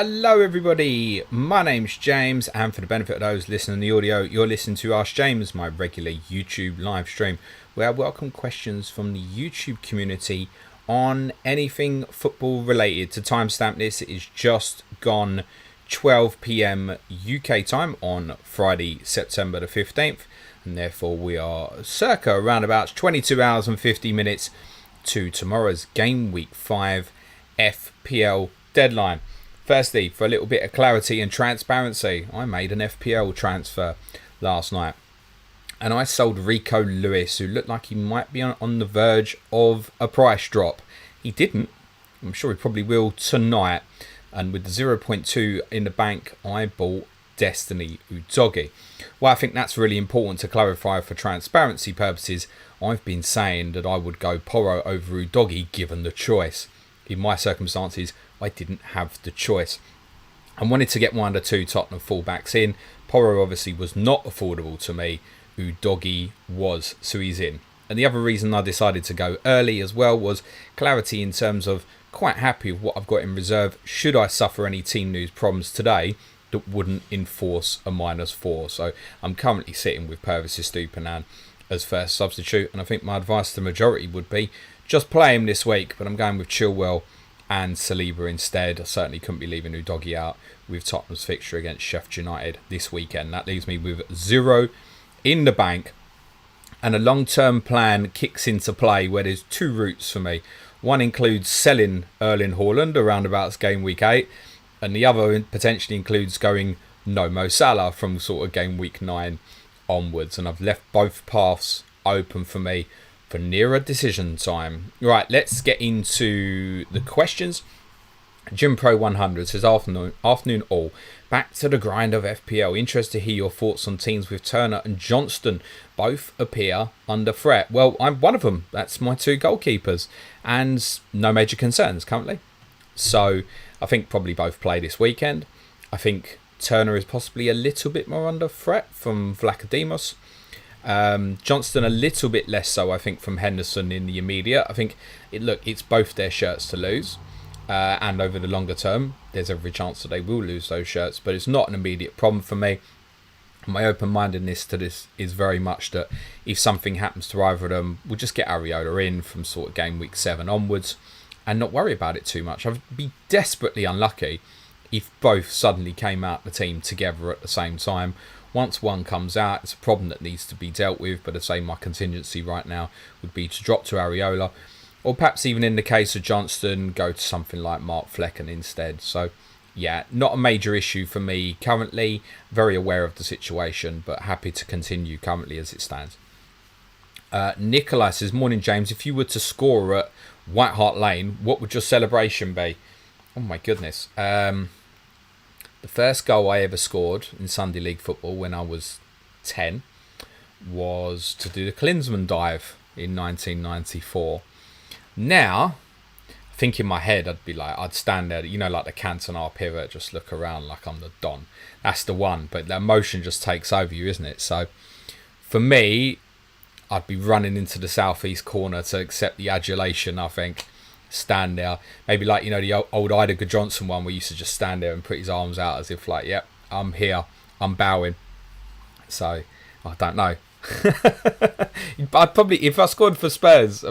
Hello everybody, my name's James, and for the benefit of those listening to the audio, you're listening to Ask James, my regular YouTube live stream, where I welcome questions from the YouTube community on anything football related. To timestamp this, it is just gone 12 p.m. UK time on Friday, September the 15th, and therefore we are circa around about 22 hours and 50 minutes to tomorrow's Game Week 5 FPL deadline. Firstly, for a little bit of clarity and transparency, I made an FPL transfer last night. And I sold Rico Lewis, who looked like he might be on the verge of a price drop. He didn't. I'm sure he probably will tonight. And with the 0.2 in the bank, I bought Destiny Udogie. Well, I think that's really important to clarify for transparency purposes. I've been saying that I would go Porro over Udogie given the choice. In my circumstances, I didn't have the choice. I wanted to get one of the two Tottenham fullbacks in. Porro obviously was not affordable to me. Udogie was, so he's in. And the other reason I decided to go early as well was clarity in terms of quite happy with what I've got in reserve should I suffer any team news problems today that wouldn't enforce a -4. So I'm currently sitting with Purvis Estupiñán as first substitute, and I think my advice to the majority would be just play him this week, but I'm going with Chilwell and Saliba instead. I certainly couldn't be leaving Udogie out with Tottenham's fixture against Sheffield United this weekend. That leaves me with 0 in the bank, and a long-term plan kicks into play where there's two routes for me. One includes selling Erling Haaland around about game week 8, and the other potentially includes going no Mo Salah from sort of game week 9 onwards, and I've left both paths open for me for nearer decision time. Right, let's get into the questions. Jim Pro 100 says, afternoon all. Back to the grind of FPL. Interested to hear your thoughts on teams with Turner and Johnston. Both appear under threat. Well, I'm one of them. That's my two goalkeepers. And no major concerns currently. So I think probably both play this weekend. I think Turner is possibly a little bit more under threat from Vlachodimos. Johnston a little bit less so, I think, from Henderson in the immediate. I think, it's both their shirts to lose. And over the longer term, there's every chance that they will lose those shirts. But it's not an immediate problem for me. My open-mindedness to this is very much that if something happens to either of them, we'll just get Areola in from sort of game week 7 onwards and not worry about it too much. I'd be desperately unlucky if both suddenly came out the team together at the same time. Once one comes out, it's a problem that needs to be dealt with, but I say my contingency right now would be to drop to Areola, or perhaps even in the case of Johnston, go to something like Mark Flecken instead. So, yeah, not a major issue for me currently. Very aware of the situation, but happy to continue currently as it stands. Nikolai says, morning James, if you were to score at White Hart Lane, what would your celebration be? Oh my goodness. The first goal I ever scored in Sunday League football when I was 10 was to do the Klinsmann dive in 1994. Now, I think in my head I'd stand there, like the Cantona pivot, just look around like I'm the Don. That's the one, but the emotion just takes over you, isn't it? So for me, I'd be running into the southeast corner to accept the adulation, I think. Stand there, maybe like the old Idaho Johnson one where he used to just stand there and put his arms out as if like, yep, I'm here, I'm bowing. So I don't know. I'd probably, if I scored for Spurs,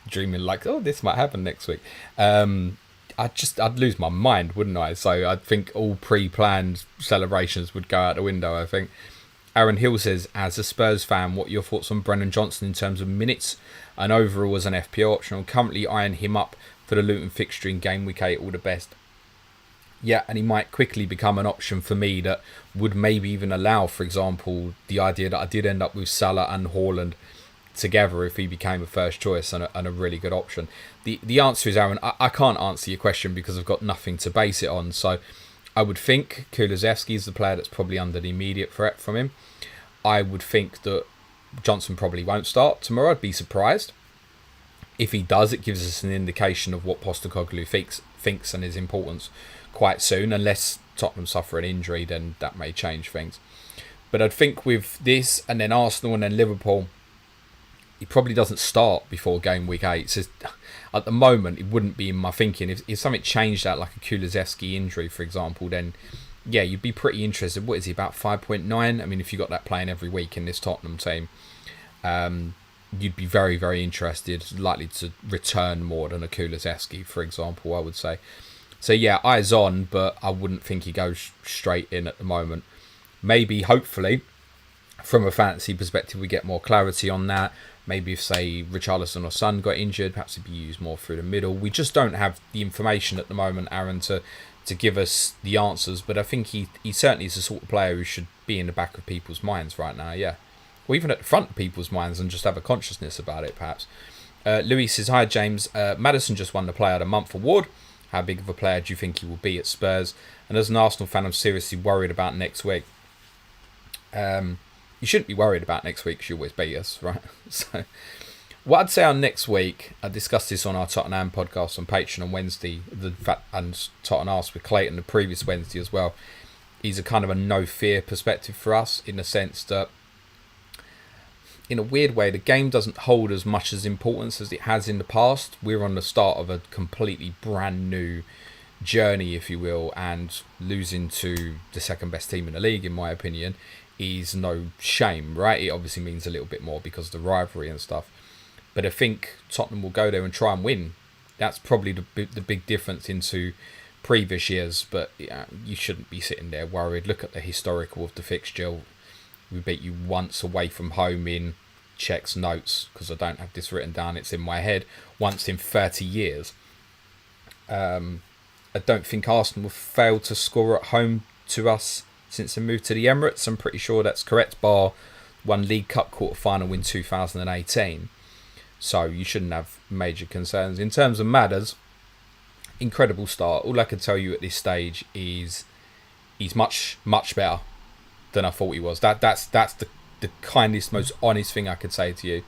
dreaming like, oh, this might happen next week, I'd lose my mind, wouldn't I? So I think all pre-planned celebrations would go out the window, I think. Aaron Hill says, as a Spurs fan, what are your thoughts on Brennan Johnson in terms of minutes and overall as an FPL option? I'm currently eyeing him up for the Luton fixture in game week 8, all the best. Yeah, and he might quickly become an option for me that would maybe even allow, for example, the idea that I did end up with Salah and Haaland together if he became a first choice and a really good option. The answer is, Aaron, I can't answer your question because I've got nothing to base it on. So I would think Kulusevski is the player that's probably under the immediate threat from him. I would think that Johnson probably won't start tomorrow. I'd be surprised. If he does, it gives us an indication of what Postecoglou thinks and his importance quite soon. Unless Tottenham suffer an injury, then that may change things. But I'd think with this and then Arsenal and then Liverpool, he probably doesn't start before game week 8. So at the moment, it wouldn't be in my thinking. If something changed out, like a Kulusevski injury, for example, then yeah, you'd be pretty interested. What is he, about 5.9? I mean, if you got that playing every week in this Tottenham team, you'd be very, very interested, likely to return more than a Kulusevski, for example, I would say. So yeah, eyes on, but I wouldn't think he goes straight in at the moment. Maybe, hopefully, from a fantasy perspective, we get more clarity on that. Maybe if, say, Richarlison or Son got injured, perhaps he'd be used more through the middle. We just don't have the information at the moment, Aaron, to give us the answers. But I think he certainly is the sort of player who should be in the back of people's minds right now, yeah. Or even at the front of people's minds and just have a consciousness about it, perhaps. Louis says, hi, James. Maddison just won the Player of the Month award. How big of a player do you think he will be at Spurs? And as an Arsenal fan, I'm seriously worried about next week. You shouldn't be worried about next week because you always beat us, right? So, what I'd say on next week, I discussed this on our Tottenham podcast on Patreon on Wednesday, and Tottenham Asked with Clayton the previous Wednesday as well, is a kind of a no-fear perspective for us, in the sense that, in a weird way, the game doesn't hold as much as importance as it has in the past. We're on the start of a completely brand new journey, if you will, and losing to the second best team in the league, in my opinion, is no shame, right? It obviously means a little bit more because of the rivalry and stuff. But I think Tottenham will go there and try and win. That's probably the big difference into previous years. But yeah, you shouldn't be sitting there worried. Look at the historical of the fixture. We beat you once away from home in checks notes, because I don't have this written down, it's in my head, once in 30 years. I don't think Arsenal have failed to score at home to us since they moved to the Emirates. I'm pretty sure that's correct, bar one League Cup quarter-final in 2018. So you shouldn't have major concerns. In terms of Madders, incredible start. All I can tell you at this stage is he's much, much better than I thought he was. That's the kindest, most honest thing I could say to you,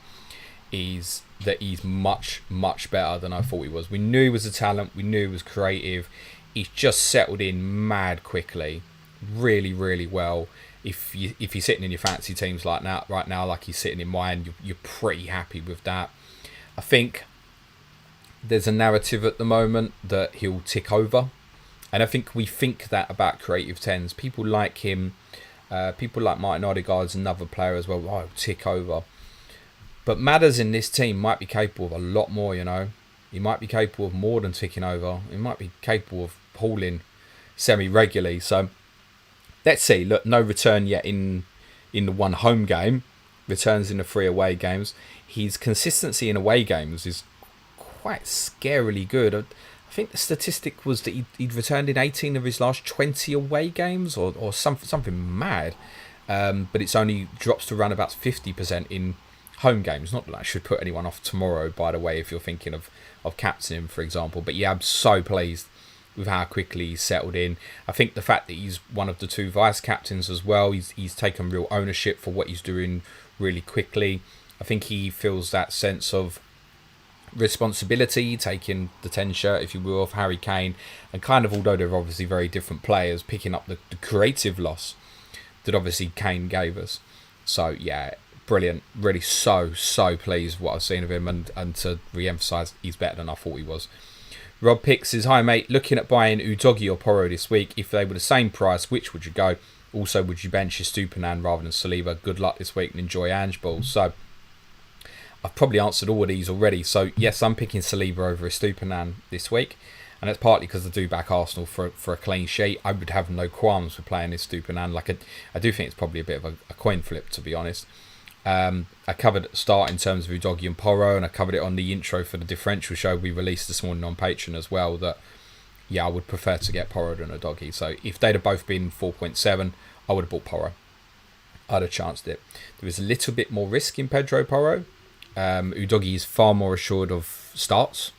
is that he's much, much better than I thought he was. We knew he was a talent. We knew he was creative. He's just settled in mad quickly, really, really well. If you're sitting in your fantasy teams like now, right now, like he's sitting in mine, you're pretty happy with that. I think there's a narrative at the moment that he'll tick over, and I think we think that about creative tens. People like him. People like Martin Odegaard's another player as well. Oh, tick over. But Madders in this team might be capable of a lot more, you know. He might be capable of more than ticking over. He might be capable of hauling semi-regularly. So, let's see. Look, no return yet in the one home game. Returns in the 3 away games. His consistency in away games is quite scarily good. I think the statistic was that he'd returned in 18 of his last 20 away games, or something mad. But it's only drops to around about 50% in home games. Not that I should put anyone off tomorrow, by the way, if you're thinking of captaining, for example. But yeah, I'm so pleased with how quickly he's settled in. I think the fact that he's one of the 2 vice captains as well, he's taken real ownership for what he's doing really quickly. I think he feels that sense of responsibility, taking the 10 shirt, if you will, of Harry Kane, and kind of, although they're obviously very different players, picking up the creative loss that obviously Kane gave us. So yeah, brilliant. Really so pleased with what I've seen of him, and to re-emphasise, he's better than I thought he was. Rob Pick says, hi mate, looking at buying Udogie or Porro this week. If they were the same price, which would you go? Also, would you bench your Stupinan rather than Saliba? Good luck this week and enjoy Ange Ball. So I've probably answered all of these already. So yes, I'm picking Saliba over Stupinan this week, and that's partly because I do back Arsenal for a clean sheet. I would have no qualms with playing this Stupinan. I do think it's probably a bit of a coin flip, to be honest. I covered at the start in terms of Udogie and Porro, and I covered it on the intro for the differential show we released this morning on Patreon as well, that yeah, I would prefer to get Porro than Udogie. So if they'd have both been 4.7, I would have bought Porro. I'd have chanced it. There was a little bit more risk in Pedro Porro. Udogie is far more assured of starts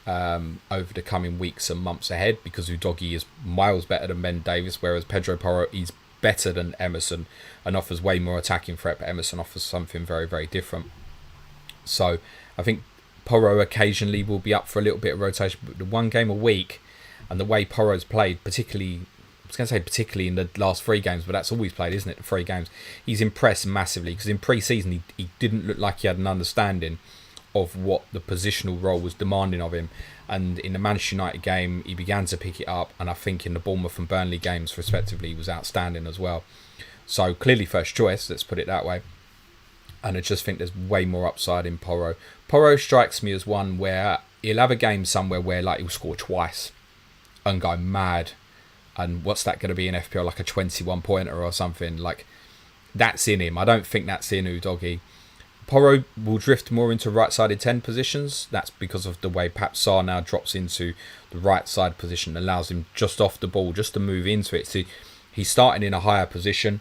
over the coming weeks and months ahead, because Udogie is miles better than Ben Davies, whereas Pedro Porro is better than Emerson and offers way more attacking threat, but Emerson offers something very, very different. So I think Porro occasionally will be up for a little bit of rotation, but the 1 game a week and the way Porro's played, particularly in the last 3 games, but that's always played, isn't it? The 3 games, he's impressed massively, because in pre-season he didn't look like he had an understanding of what the positional role was demanding of him. And in the Manchester United game, he began to pick it up. And I think in the Bournemouth and Burnley games, respectively, he was outstanding as well. So clearly first choice, let's put it that way. And I just think there's way more upside in Porro. Porro strikes me as one where he'll have a game somewhere where like he'll score twice and go mad. And what's that going to be in FPL? Like a 21-pointer or something. Like, that's in him. I don't think that's in Udogie. Porro will drift more into right-sided 10 positions. That's because of the way Pap Sarr now drops into the right side position. Allows him just off the ball, just to move into it. So he's starting in a higher position.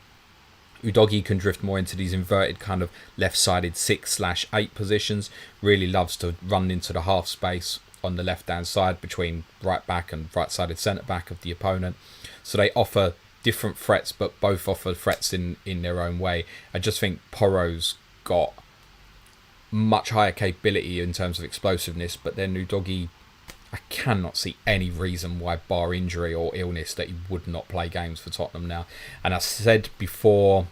Udogie can drift more into these inverted kind of left-sided 6/8 positions. Really loves to run into the half space on the left-hand side between right back and right-sided centre-back of the opponent. So they offer different threats, but both offer threats in their own way. I just think Porro's got much higher capability in terms of explosiveness, but then Udogie, I cannot see any reason why, bar injury or illness, that he would not play games for Tottenham now. And I said before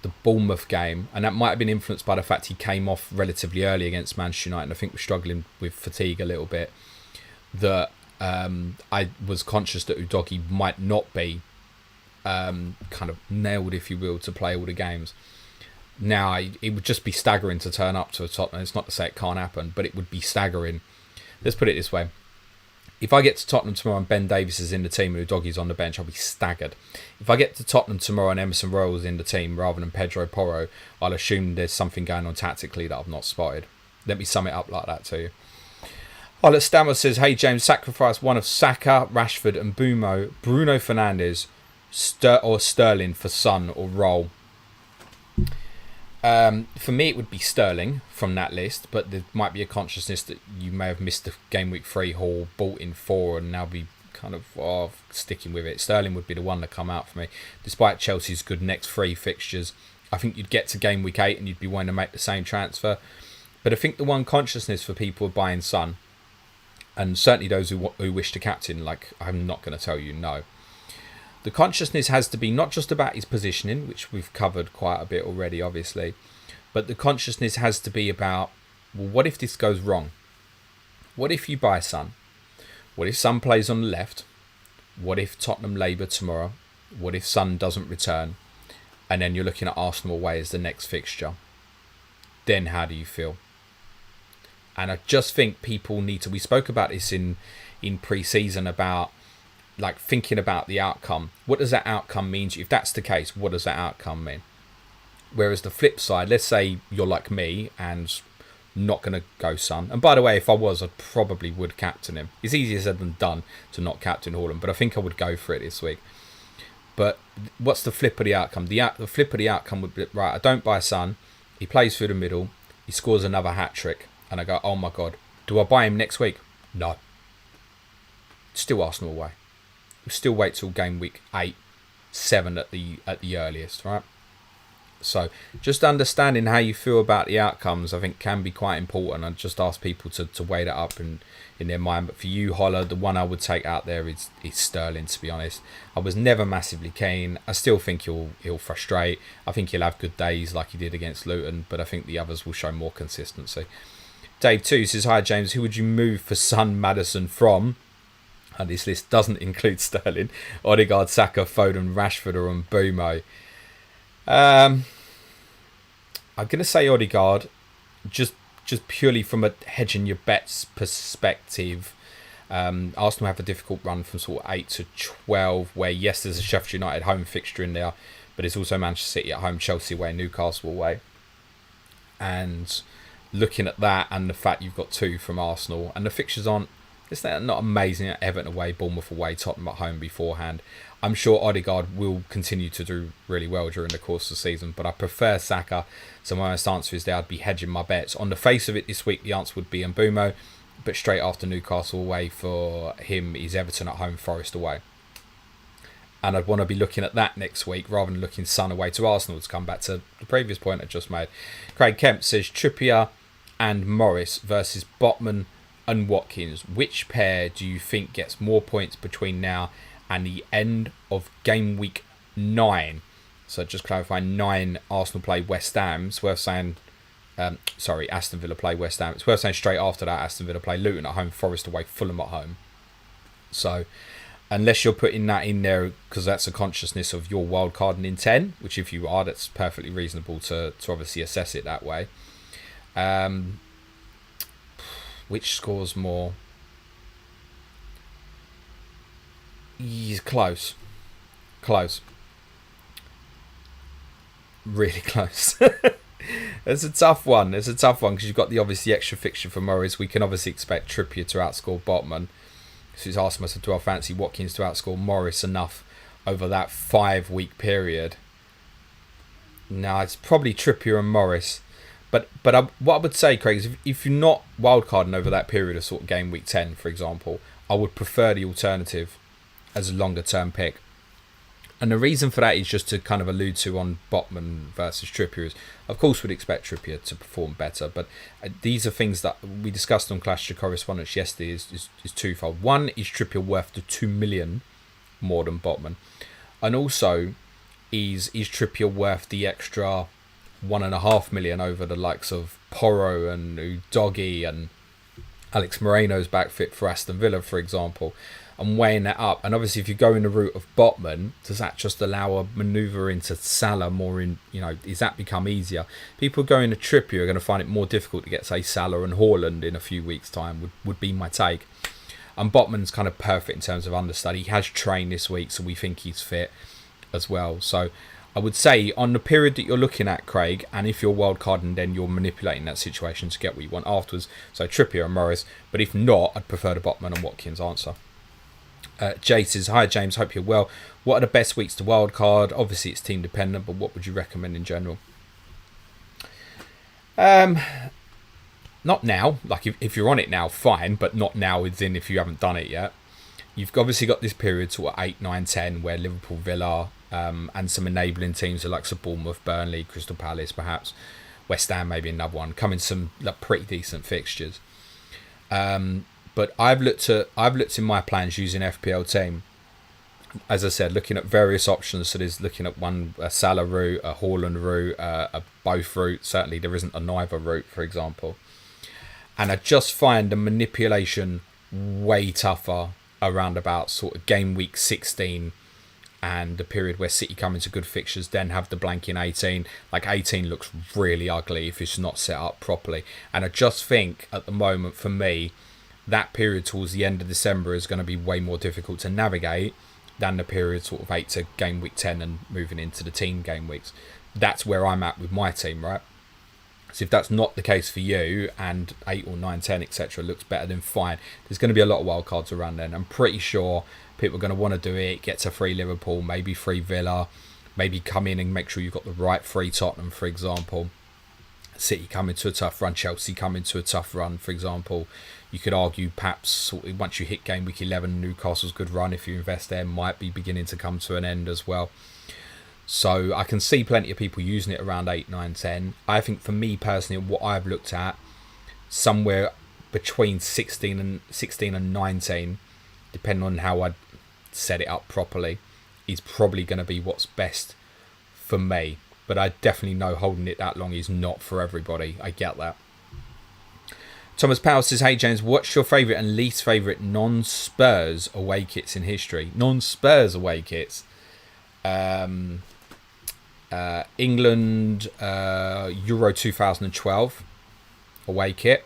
the Bournemouth game, and that might have been influenced by the fact he came off relatively early against Manchester United, and I think we're struggling with fatigue a little bit, that I was conscious that Udogie might not be kind of nailed, if you will, to play all the games. Now, it would just be staggering to turn up to a Tottenham. It's not to say it can't happen, but it would be staggering. Let's put it this way. If I get to Tottenham tomorrow and Ben Davies is in the team and Udogie's on the bench, I'll be staggered. If I get to Tottenham tomorrow and Emerson Royal's in the team rather than Pedro Porro, I'll assume there's something going on tactically that I've not spotted. Let me sum it up like that to you. Ola Stammer says, hey James, sacrifice one of Saka, Rashford and Bruno Fernandes or Sterling for Son or Roll. For me, it would be Sterling from that list, but there might be a consciousness that you may have missed the game week 3 haul, bought in 4, and now be kind of sticking with it. Sterling would be the one to come out for me. Despite Chelsea's good next 3 fixtures, I think you'd get to game week 8 and you'd be wanting to make the same transfer. But I think the one consciousness for people buying Son, and certainly those who wish to captain, like, I'm not going to tell you no. The consciousness has to be not just about his positioning, which we've covered quite a bit already, obviously, but the consciousness has to be about, well, what if this goes wrong? What if you buy Son? What if Son plays on the left? What if Tottenham labour tomorrow? What if Son doesn't return? And then you're looking at Arsenal away as the next fixture. Then how do you feel? And I just think people need to... We spoke about this in pre-season about like thinking about the outcome. What does that outcome mean to you? If that's the case, what does that outcome mean? Whereas the flip side, let's say you're like me and not going to go Son. And by the way, if I was, I probably would captain him. It's easier said than done to not captain Haaland, but I think I would go for it this week. But what's the flip of the outcome? The flip of the outcome would be, right, I don't buy Son. He plays through the middle. He scores another hat-trick. And I go, oh my God, do I buy him next week? No. Still Arsenal away. We'll still wait till game week 8, 7 at the earliest, right? So just understanding how you feel about the outcomes, I think, can be quite important. I just ask people to weigh that up in their mind. But for you, Holler, the one I would take out there is Sterling, to be honest. I was never massively keen. I still think he'll frustrate. I think he'll have good days like he did against Luton, but I think the others will show more consistency. Dave 2 says, hi James, who would you move for Son, Maddison from? And this list doesn't include Sterling, Odegaard, Saka, Foden, Rashford or Mbeumo. I'm going to say Odegaard, just purely from a hedging your bets perspective. Arsenal have a difficult run from sort of 8 to 12, where yes, there's a Sheffield United home fixture in there, but it's also Manchester City at home, Chelsea away, Newcastle away. And looking at that and the fact you've got 2 from Arsenal, and the fixtures aren't, it's not amazing at Everton away, Bournemouth away, Tottenham at home beforehand. I'm sure Odegaard will continue to do really well during the course of the season, but I prefer Saka. So my honest answer is that I'd be hedging my bets. On the face of it this week, the answer would be Mbeumo, but straight after Newcastle away for him is Everton at home, Forest away. And I'd want to be looking at that next week rather than looking Son away to Arsenal, to come back to the previous point I just made. Craig Kemp says Trippier and Morris versus Botman and Watkins. Which pair do you think gets more points between now and the end of game week 9? So just clarifying, 9 Arsenal play West Ham. It's worth saying Sorry, Aston Villa play West Ham. It's worth saying straight after that, Aston Villa play Luton at home, Forest away, Fulham at home. So unless you're putting that in there because that's a consciousness of your wild carding in 10, which if you are, that's perfectly reasonable to obviously assess it that way. Which scores more? He's close. Really close. It's a tough one because you've got the obviously extra fixture for Morris. We can obviously expect Trippier to outscore Botman. So he's asking myself, do I fancy Watkins to outscore Morris enough over that 5-week period? No, it's probably Trippier and Morris. But what I would say, Craig, is if you're not wildcarding over that period of sort of game week 10, for example, I would prefer the alternative as a longer term pick. And the reason for that is just to kind of allude to on Botman versus Trippier is, of course, we'd expect Trippier to perform better, but these are things that we discussed on Clash to Correspondence yesterday is twofold. One, is Trippier worth the 2 million more than Botman? And also, is Trippier worth the extra 1.5 million over the likes of Porro and Udogie and Alex Moreno's back fit for Aston Villa, for example? And weighing that up, and obviously if you go in the route of Botman, does that just allow a manoeuvre into Salah more in, does that become easier? People going to Trippier are going to find it more difficult to get, say, Salah and Haaland in a few weeks' time, would be my take. And Botman's kind of perfect in terms of understudy. He has trained this week, so we think he's fit as well. So I would say on the period that you're looking at, Craig, and if you're wildcarding, then you're manipulating that situation to get what you want afterwards. So Trippier and Morris, but if not, I'd prefer the Botman and Watkins answer. Jay says, hi James, hope you're well. What are the best weeks to wildcard? Obviously it's team dependent, but what would you recommend in general? Not now. Like if you're on it now, fine, but not now as in if you haven't done it yet. You've obviously got this period sort of 8, 9, 10 where Liverpool, Villa and some enabling teams like Bournemouth, Burnley, Crystal Palace perhaps, West Ham maybe another one, coming some pretty decent fixtures. But I've looked in my plans using FPL team. As I said, looking at various options. So there's looking at a Salah route, a Haaland route, a both route. Certainly there isn't a neither route, for example. And I just find the manipulation way tougher around about sort of game week 16 and the period where City come into good fixtures, then have the blank in 18. Like 18 looks really ugly if it's not set up properly. And I just think at the moment for me, that period towards the end of December is going to be way more difficult to navigate than the period sort of 8 to game week 10 and moving into the team game weeks. That's where I'm at with my team, right? So if that's not the case for you and 8 or 9, 10, etc. looks better, then fine. There's going to be a lot of wild cards around then. I'm pretty sure people are going to want to do it, get to free Liverpool, maybe free Villa, maybe come in and make sure you've got the right free Tottenham, for example. City come into a tough run, Chelsea come into a tough run, for example. You could argue perhaps sort of once you hit game week 11, Newcastle's good run, if you invest there, might be beginning to come to an end as well. So I can see plenty of people using it around 8, 9, 10. I think for me personally, what I've looked at, somewhere between 16 and 19, depending on how I set it up properly, is probably going to be what's best for me. But I definitely know holding it that long is not for everybody. I get that. Thomas Powell says, hey James, what's your favourite and least favourite non-Spurs away kits in history? Non-Spurs away kits. England Euro 2012 away kit.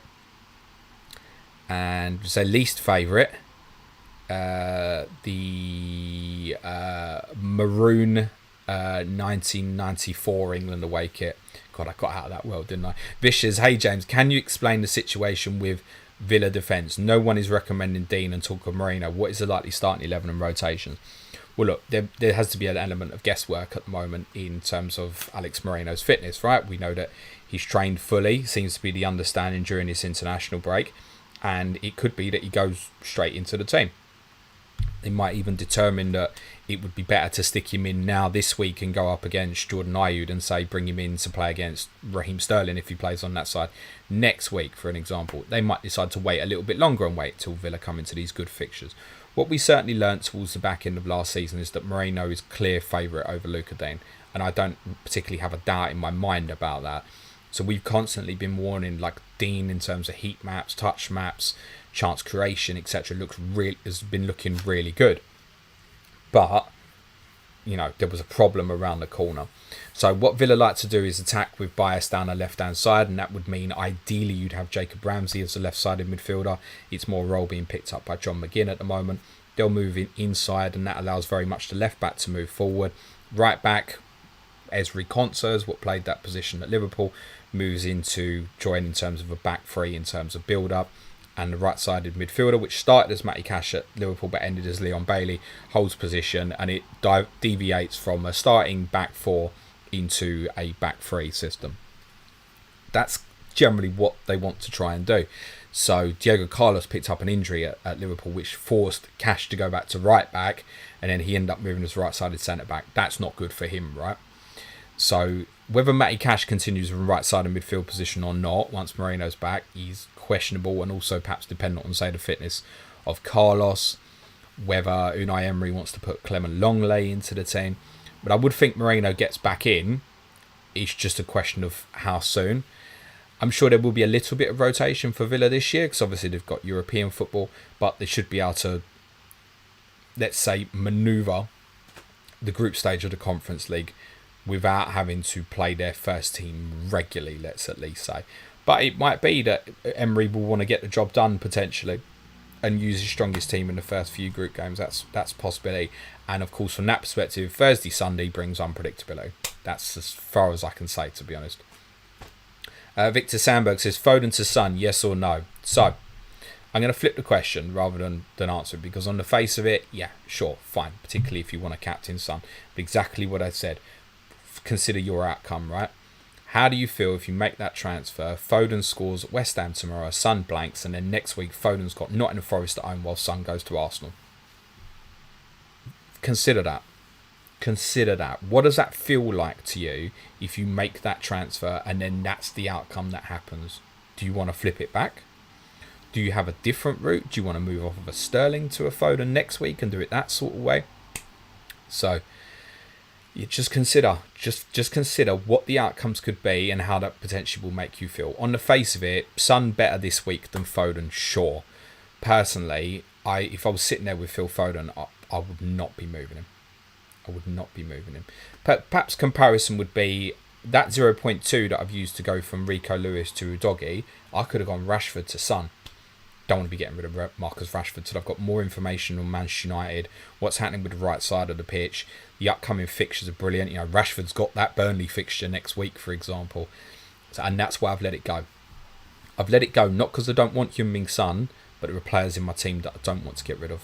And say least favourite, the maroon 1994 England away kit. God, I got out of that world, didn't I? Vicious, hey James, can you explain the situation with Villa defence? No one is recommending Dean and talk of Moreno. What is the likely starting 11 and rotations? Well, look, there has to be an element of guesswork at the moment in terms of Alex Moreno's fitness, right? We know that he's trained fully, seems to be the understanding during his international break, and it could be that he goes straight into the team. They might even determine that it would be better to stick him in now this week and go up against Jordan Ayew and say bring him in to play against Raheem Sterling if he plays on that side next week, for an example. They might decide to wait a little bit longer and wait till Villa come into these good fixtures. What we certainly learnt towards the back end of last season is that Moreno is clear favourite over Luka Dean, and I don't particularly have a doubt in my mind about that. So we've constantly been warning, like Dean in terms of heat maps, touch maps, chance creation, etc. Has been looking really good, but there was a problem around the corner. So what Villa like to do is attack with bias down the left-hand side, and that would mean ideally you'd have Jacob Ramsey as a left-sided midfielder. It's more role being picked up by John McGinn at the moment. They'll move inside, and that allows very much the left-back to move forward. Right-back, Esri Konsa is what played that position at Liverpool, moves into join in terms of a back three in terms of build-up. And the right-sided midfielder, which started as Matty Cash at Liverpool but ended as Leon Bailey, holds position, and it deviates from a starting back four into a back three system. That's generally what they want to try and do. So Diego Carlos picked up an injury at Liverpool, which forced Cash to go back to right back, and then he ended up moving as right-sided centre-back. That's not good for him, right? So whether Matty Cash continues in right-sided midfield position or not, once Moreno's back, he's questionable, and also perhaps dependent on, say, the fitness of Carlos, whether Unai Emery wants to put Clement Longley into the team. But I would think Moreno gets back in. It's just a question of how soon. I'm sure there will be a little bit of rotation for Villa this year, because obviously they've got European football, but they should be able to, let's say, manoeuvre the group stage of the Conference League without having to play their first team regularly, let's at least say. But it might be that Emery will want to get the job done potentially and use his strongest team in the first few group games. That's a possibility. And of course, from that perspective, Thursday, Sunday brings unpredictability. That's as far as I can say, to be honest. Victor Sandberg says, Foden to Son, yes or no? So, I'm going to flip the question rather than answer it, because on the face of it, yeah, sure, fine. Particularly if you want a captain Son. But exactly what I said. Consider your outcome, right? How do you feel if you make that transfer, Foden scores at West Ham tomorrow, Son blanks, and then next week Foden's got Nottingham Forest at home while Son goes to Arsenal? Consider that. Consider that. What does that feel like to you if you make that transfer and then that's the outcome that happens? Do you want to flip it back? Do you have a different route? Do you want to move off of a Sterling to a Foden next week and do it that sort of way? So you just consider what the outcomes could be and how that potentially will make you feel. On the face of it, Son better this week than Foden, sure. Personally, if I was sitting there with Phil Foden, I would not be moving him. I would not be moving him. Perhaps comparison would be that 0.2 that I've used to go from Rico Lewis to Udogie. I could have gone Rashford to Son. Don't want to be getting rid of Marcus Rashford till I've got more information on Manchester United, what's happening with the right side of the pitch. The upcoming fixtures are brilliant. Rashford's got that Burnley fixture next week, for example. And that's why I've let it go. I've let it go not because I don't want Heung-min Son, but there are players in my team that I don't want to get rid of.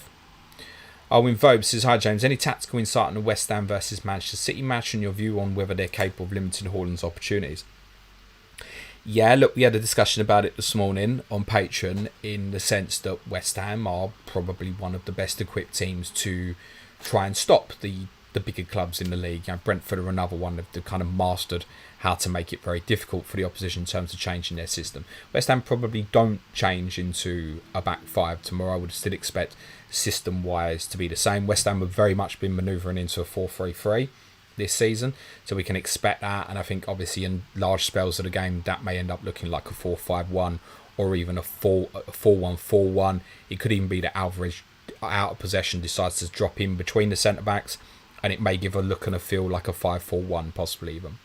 Owen Vobe says, hi James, any tactical insight on the West Ham versus Manchester City match and your view on whether they're capable of limiting Haaland's opportunities? Yeah, look, we had a discussion about it this morning on Patreon, in the sense that West Ham are probably one of the best equipped teams to try and stop the bigger clubs in the league. Brentford are another one that they've kind of mastered how to make it very difficult for the opposition in terms of changing their system. West Ham probably don't change into a back five tomorrow. I would still expect system-wise to be the same. West Ham have very much been manoeuvring into a 4-3-3 this season, so we can expect that, and I think obviously in large spells of the game that may end up looking like a 4-5-1 or even a 4-1-4-1. It could even be that Alvarez out of possession decides to drop in between the centre-backs, and it may give a look and a feel like a 5-4-1 possibly even.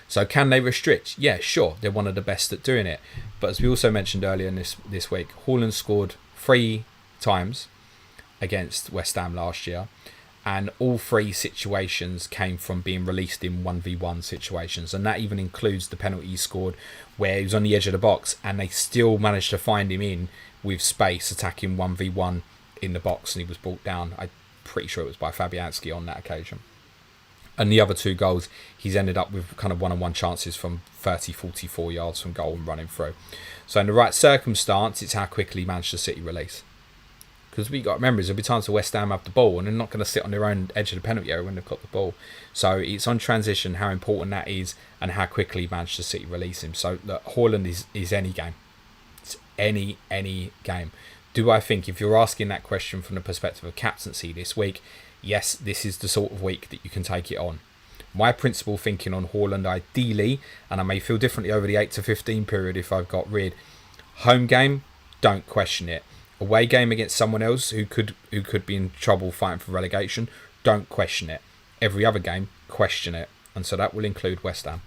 So can they restrict? Yeah, sure, they're one of the best at doing it, but as we also mentioned earlier in this week, Haaland scored 3 times against West Ham last year, and all 3 situations came from being released in 1v1 situations, and that even includes the penalty he scored where he was on the edge of the box and they still managed to find him in with space attacking 1v1 in the box, and he was brought down. I'm pretty sure it was by Fabianski on that occasion. And the other 2 goals, he's ended up with kind of one-on-one chances from 30, 44 yards from goal and running through. So in the right circumstance, it's how quickly Manchester City release. Because we got to remember, there'll be times where West Ham have the ball and they're not going to sit on their own edge of the penalty area when they've got the ball. So it's on transition how important that is and how quickly Manchester City release him. So look, Haaland is any game. It's any game. Do I think, if you're asking that question from the perspective of captaincy this week, yes, this is the sort of week that you can take it on. My principal thinking on Haaland ideally, and I may feel differently over the 8 to 15 period if I've got rid. Home game, don't question it. Away game against someone else who could be in trouble fighting for relegation, don't question it. Every other game, question it. And so that will include West Ham.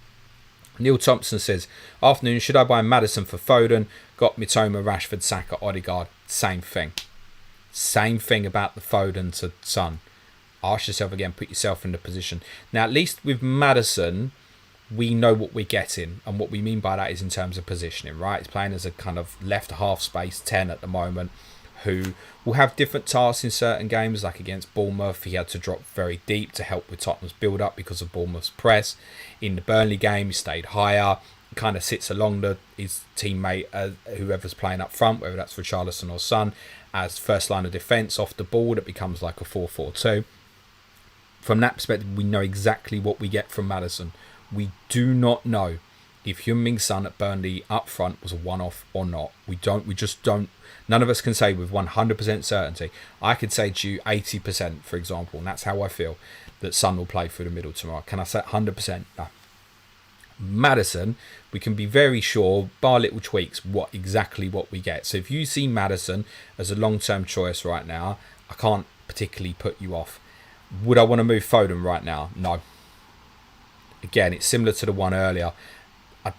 Neil Thompson says, afternoon, should I buy Maddison for Foden? Got Mitoma, Rashford, Saka, Odegaard. Same thing. Same thing about the Foden to Son. Ask yourself again, put yourself in the position. Now, at least with Maddison, we know what we're getting. And what we mean by that is in terms of positioning, right? He's playing as a kind of left half space 10 at the moment, who will have different tasks in certain games, like against Bournemouth. He had to drop very deep to help with Tottenham's build-up because of Bournemouth's press. In the Burnley game, he stayed higher, kind of sits along his teammate, whoever's playing up front, whether that's Richarlison or Son, as first line of defence off the ball. That becomes like a 4-4-2. From that perspective, we know exactly what we get from Maddison. We do not know if Heung-min Son at Burnley up front was a one-off or not. We just don't. None of us can say with 100% certainty. I could say to you 80%, for example, and that's how I feel, that Son will play through the middle tomorrow. Can I say 100%? No. Maddison, we can be very sure, bar little tweaks, exactly what we get. So if you see Maddison as a long-term choice right now, I can't particularly put you off. Would I want to move Foden right now? No. Again, it's similar to the one earlier. I'd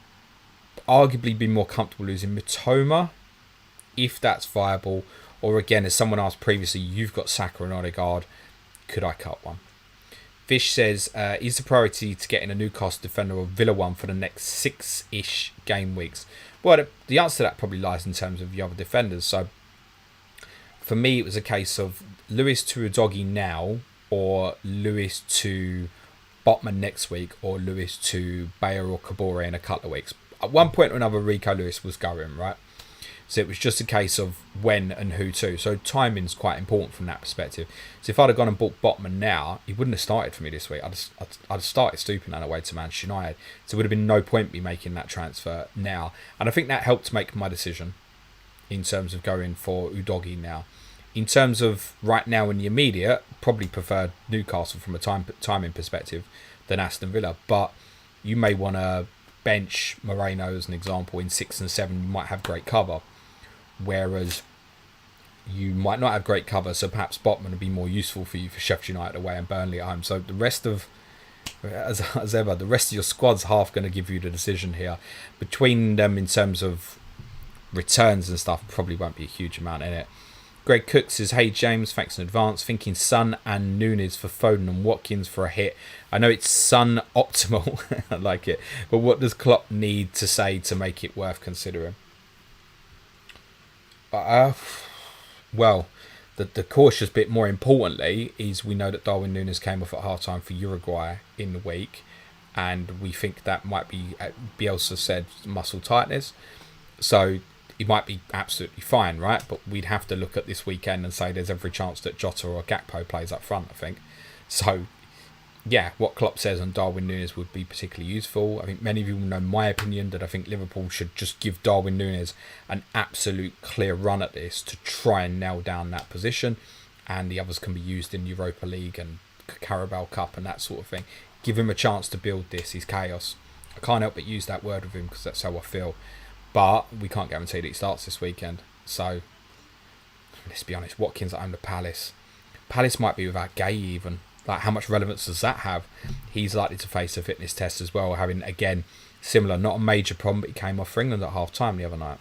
arguably be more comfortable losing Mitoma, if that's viable. Or again, as someone asked previously, you've got Saka and Odegaard. Could I cut one? Fish says, is the priority to getting a Newcastle defender or Villa one for the next 6-ish game weeks? Well, the answer to that probably lies in terms of the other defenders. So for me, it was a case of Lewis to Udogie now, or Lewis to Botman next week, or Lewis to Bayer or Kabore in a couple of weeks. At one point or another, Rico Lewis was going, right? So it was just a case of when and who to. So timing's quite important from that perspective. So if I'd have gone and bought Botman now, he wouldn't have started for me this week. I'd have started Stupin on away to Manchester United. So it would have been no point me making that transfer now. And I think that helped make my decision in terms of going for Udogie now. In terms of right now in the immediate, probably preferred Newcastle from a timing perspective than Aston Villa. But you may want to bench Moreno as an example in 6 and 7. You might have great cover. Whereas you might not have great cover, so perhaps Botman would be more useful for you for Sheffield United away and Burnley at home. So the rest of, as ever, the rest of your squad's half going to give you the decision here. Between them in terms of returns and stuff, probably won't be a huge amount in it. Greg Cook says, hey James, thanks in advance. Thinking Son and Nunes for Foden and Watkins for a hit. I know it's Son optimal, I like it, but what does Klopp need to say to make it worth considering? Well, the cautious bit, more importantly, is we know that Darwin Núñez came off at half-time for Uruguay in the week, and we think that might be, Bielsa said, muscle tightness. So he might be absolutely fine, right? But we'd have to look at this weekend and say there's every chance that Jota or Gakpo plays up front, I think. So, yeah, what Klopp says on Darwin Núñez would be particularly useful. I think many of you will know my opinion that I think Liverpool should just give Darwin Núñez an absolute clear run at this to try and nail down that position, and the others can be used in Europa League and Carabao Cup and that sort of thing. Give him a chance to build this. He's chaos. I can't help but use that word with him because that's how I feel. But we can't guarantee that he starts this weekend. So, let's be honest, Watkins at home to Palace. Palace might be without Gay even. Like, how much relevance does that have? He's likely to face a fitness test as well, having, again, similar, not a major problem, but he came off for England at half-time the other night.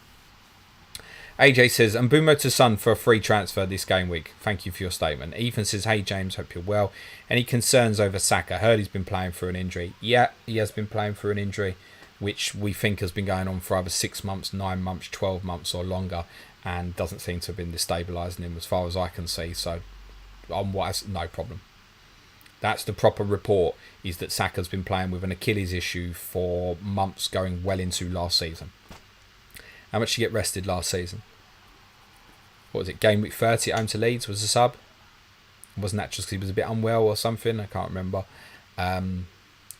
AJ says, Mbumo to Son for a free transfer this game week. Thank you for your statement. Ethan says, hey James, hope you're well. Any concerns over Saka? Heard he's been playing through an injury. Yeah, he has been playing through an injury, which we think has been going on for either 6 months, 9 months, 12 months or longer, and doesn't seem to have been destabilising him as far as I can see. So, no problem. That's the proper report, is that Saka's been playing with an Achilles issue for months going well into last season. How much did you get rested last season? What was it, game week 30 at home to Leeds was a sub? Wasn't that just because he was a bit unwell or something? I can't remember.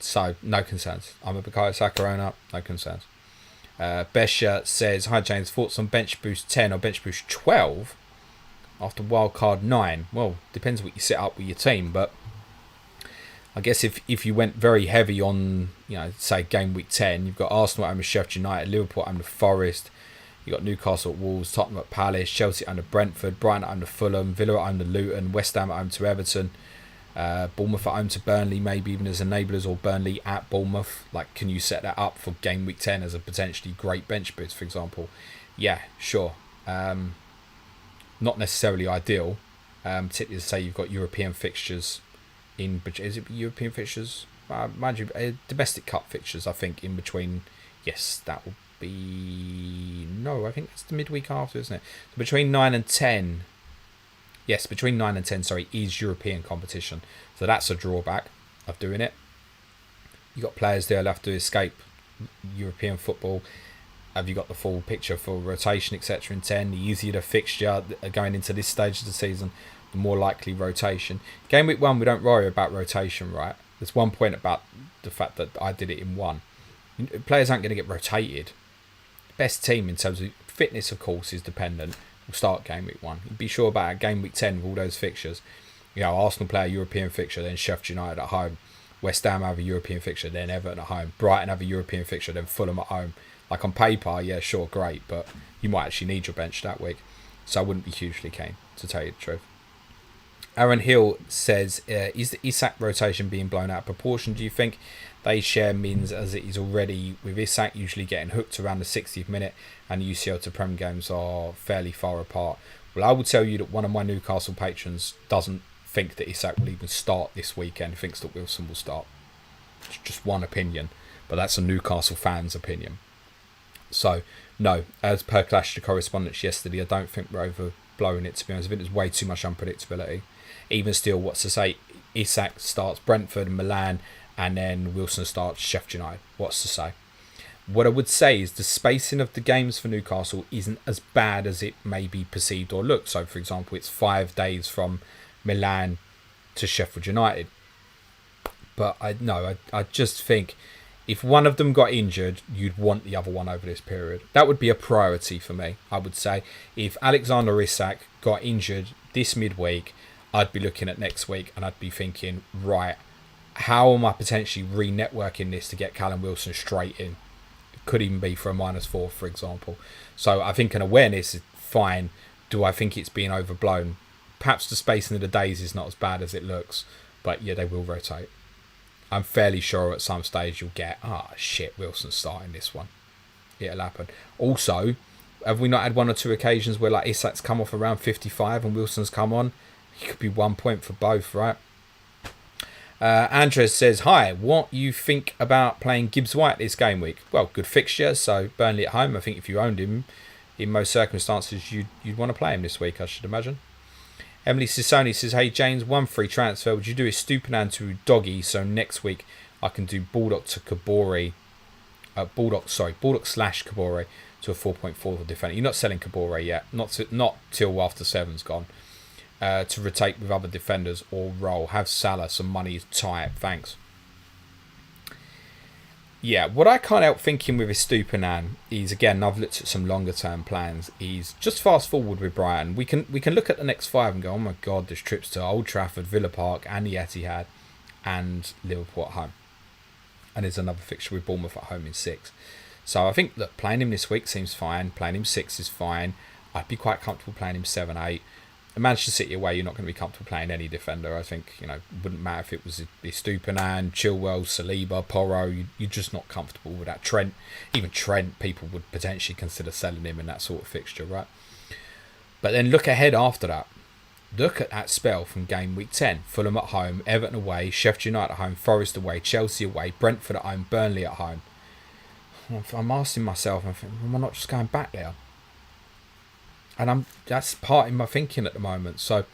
So, no concerns. I'm a Bukayo Saka owner, no concerns. Besha says, hi James, thoughts on bench boost 10 or bench boost 12 after wildcard 9? Well, depends what you set up with your team, but I guess if you went very heavy on, say game week 10, you've got Arsenal at home to Sheffield United, Liverpool at home to Forest, you've got Newcastle at Wolves, Tottenham at Palace, Chelsea at home to Brentford, Brighton at home to Fulham, Villa at home to Luton, West Ham at home to Everton, Bournemouth at home to Burnley, maybe even as enablers, or Burnley at Bournemouth. Like, can you set that up for game week 10 as a potentially great bench boost, for example? Yeah, sure. Not necessarily ideal, particularly to say you've got European fixtures is it European fixtures? Mind you, domestic cup fixtures, I think, in between. Yes, that will be... No, I think that's the midweek after, isn't it? So between 9 and 10... Yes, between 9 and 10, sorry, is European competition. So that's a drawback of doing it. You've got players there who'll have to escape European football. Have you got the full picture for rotation, etc. in 10? The easier the fixture going into this stage of the season, the more likely rotation. Game week 1, we don't worry about rotation, right? There's one point about the fact that I did it in 1. Players aren't going to get rotated. Best team in terms of fitness, of course, is dependent. We'll start game week 1. Be sure about game week 10 with all those fixtures. Arsenal play a European fixture, then Sheffield United at home. West Ham have a European fixture, then Everton at home. Brighton have a European fixture, then Fulham at home. Like, on paper, yeah, sure, great, but you might actually need your bench that week. So I wouldn't be hugely keen, to tell you the truth. Aaron Hill says, is the Isak rotation being blown out of proportion, do you think? They share mins as it is already, with Isak usually getting hooked around the 60th minute, and the UCL to Prem games are fairly far apart. Well, I will tell you that one of my Newcastle patrons doesn't think that Isak will even start this weekend, thinks that Wilson will start. It's just one opinion, but that's a Newcastle fan's opinion. So, no, as per Clash the Correspondence yesterday, I don't think we're overblowing it, to be honest. I think there's way too much unpredictability. Even still, what's to say, Isak starts Brentford and Milan, and then Wilson starts Sheffield United. What's to say? What I would say is the spacing of the games for Newcastle isn't as bad as it may be perceived or looked. So, for example, it's 5 days from Milan to Sheffield United. But I just think if one of them got injured, you'd want the other one over this period. That would be a priority for me, I would say. If Alexander Isak got injured this midweek, I'd be looking at next week and I'd be thinking, right, how am I potentially re-networking this to get Callum Wilson straight in? It could even be for a -4, for example. So I think an awareness is fine. Do I think it's being overblown? Perhaps the spacing of the days is not as bad as it looks, but yeah, they will rotate. I'm fairly sure at some stage you'll get, shit, Wilson's starting this one. It'll happen. Also, have we not had 1 or 2 occasions where like Isak's come off around 55 and Wilson's come on? It could be 1 point for both, right? Andres says, hi, what you think about playing Gibbs White this game week? Well, good fixture, so Burnley at home. I think if you owned him, in most circumstances, you'd want to play him this week, I should imagine. Emily Sissoni says, hey James, 1 free transfer. Would you do a Stupinan to Doggy so next week I can do Bulldog to Kabore, Bulldog slash Kabore to a 4.4 defender? You're not selling Kabore yet, not till after 7's gone. To rotate with other defenders or roll. Have Salah, some money is tight, thanks. Yeah, what I can't help thinking with Estupiñán is, again, I've looked at some longer term plans, is just fast forward with Brighton. We can look at the next 5 and go, oh my God, there's trips to Old Trafford, Villa Park and the Etihad and Liverpool at home. And there's another fixture with Bournemouth at home in 6. So I think, look, playing him this week seems fine. Playing him 6 is fine. I'd be quite comfortable playing him 7, 8. Manchester City away, you're not going to be comfortable playing any defender. I think, it wouldn't matter if it was Estupiñán, Chilwell, Saliba, Porro. You're just not comfortable with that. Trent, even Trent, people would potentially consider selling him in that sort of fixture, right? But then look ahead after that. Look at that spell from game week 10. Fulham at home, Everton away, Sheffield United at home, Forest away, Chelsea away, Brentford at home, Burnley at home. I'm asking myself, am I not just going back there? And that's part of my thinking at the moment. So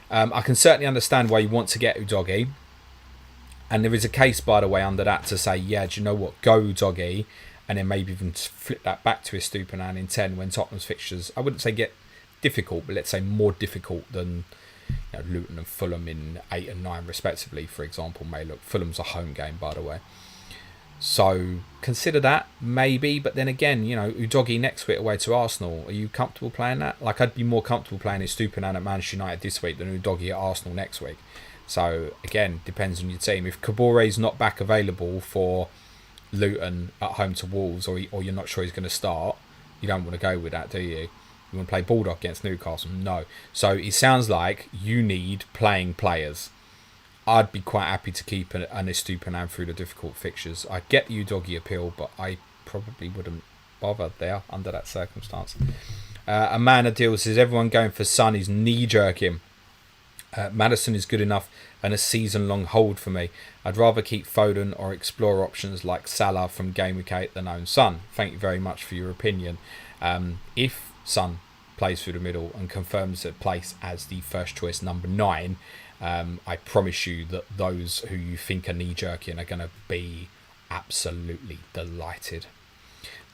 I can certainly understand why you want to get Udogie. And there is a case, by the way, under that to say, yeah, do you know what? Go Udogie. And then maybe even flip that back to Estupiñán in 10 when Tottenham's fixtures, I wouldn't say get difficult, but let's say more difficult than Luton and Fulham in 8 and 9 respectively, for example, may look. Fulham's a home game, by the way. So consider that, maybe, but then again, Udogie next week away to Arsenal. Are you comfortable playing that? Like, I'd be more comfortable playing Estupiñán at Manchester United this week than Udogie at Arsenal next week. So again, depends on your team. If Cabore's not back available for Luton at home to Wolves, or you're not sure he's going to start, you don't want to go with that, do you? You want to play Bulldog against Newcastle? No. So it sounds like you need playing players. I'd be quite happy to keep an Estupiñán through the difficult fixtures. I get the Udogie appeal, but I probably wouldn't bother there under that circumstance. Amanda Deal says, everyone going for Son is knee-jerking. Maddison is good enough and a season-long hold for me. I'd rather keep Foden or explore options like Salah from Game Week 8 than own Son. Thank you very much for your opinion. If Son plays through the middle and confirms a place as the first choice number 9, I promise you that those who you think are knee-jerking are going to be absolutely delighted.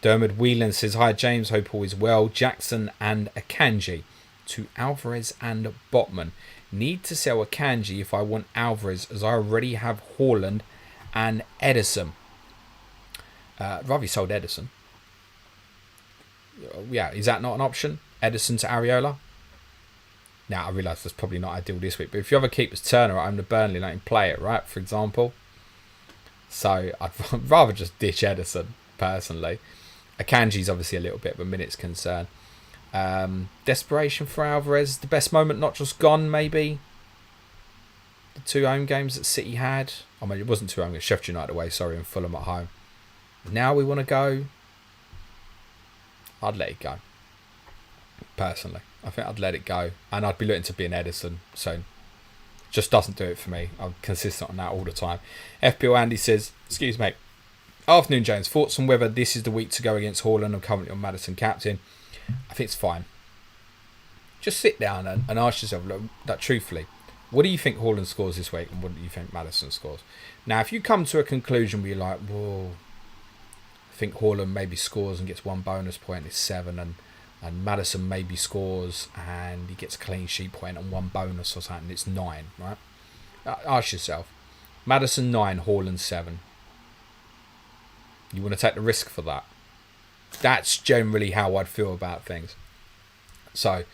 Dermot Whelan says, hi James, hope all is well. Jackson and Akanji to Alvarez and Botman. Need to sell Akanji if I want Alvarez, as I already have Haaland and Edison. Rather you sold Edison. Yeah, is that not an option? Edison to Areola? Now, I realise that's probably not ideal this week, but if you ever keep as Turner at home to Burnley, let him play it, right, for example. So, I'd rather just ditch Edison, personally. Akanji's obviously a little bit of a minutes concern. Desperation for Alvarez. The best moment not just gone, maybe. The 2 home games that City had. I mean, it wasn't 2 home games. Sheffield United away, sorry, and Fulham at home. Now we want to go. I'd let it go. Personally. I think I'd let it go. And I'd be looking to be an Edison soon. Just doesn't do it for me. I'm consistent on that all the time. FPL Andy says, excuse me. Afternoon, James. Thoughts on whether this is the week to go against Haaland? I'm currently on Maddison captain. I think it's fine. Just sit down and ask yourself, look, that truthfully, what do you think Haaland scores this week and what do you think Maddison scores? Now, if you come to a conclusion where you're like, whoa, I think Haaland maybe scores and gets 1 bonus point, it's 7, and Maddison maybe scores and he gets a clean sheet point and 1 bonus or something, it's 9, right? Ask yourself, Maddison 9, Haaland 7. You want to take the risk for that? That's generally how I'd feel about things. So,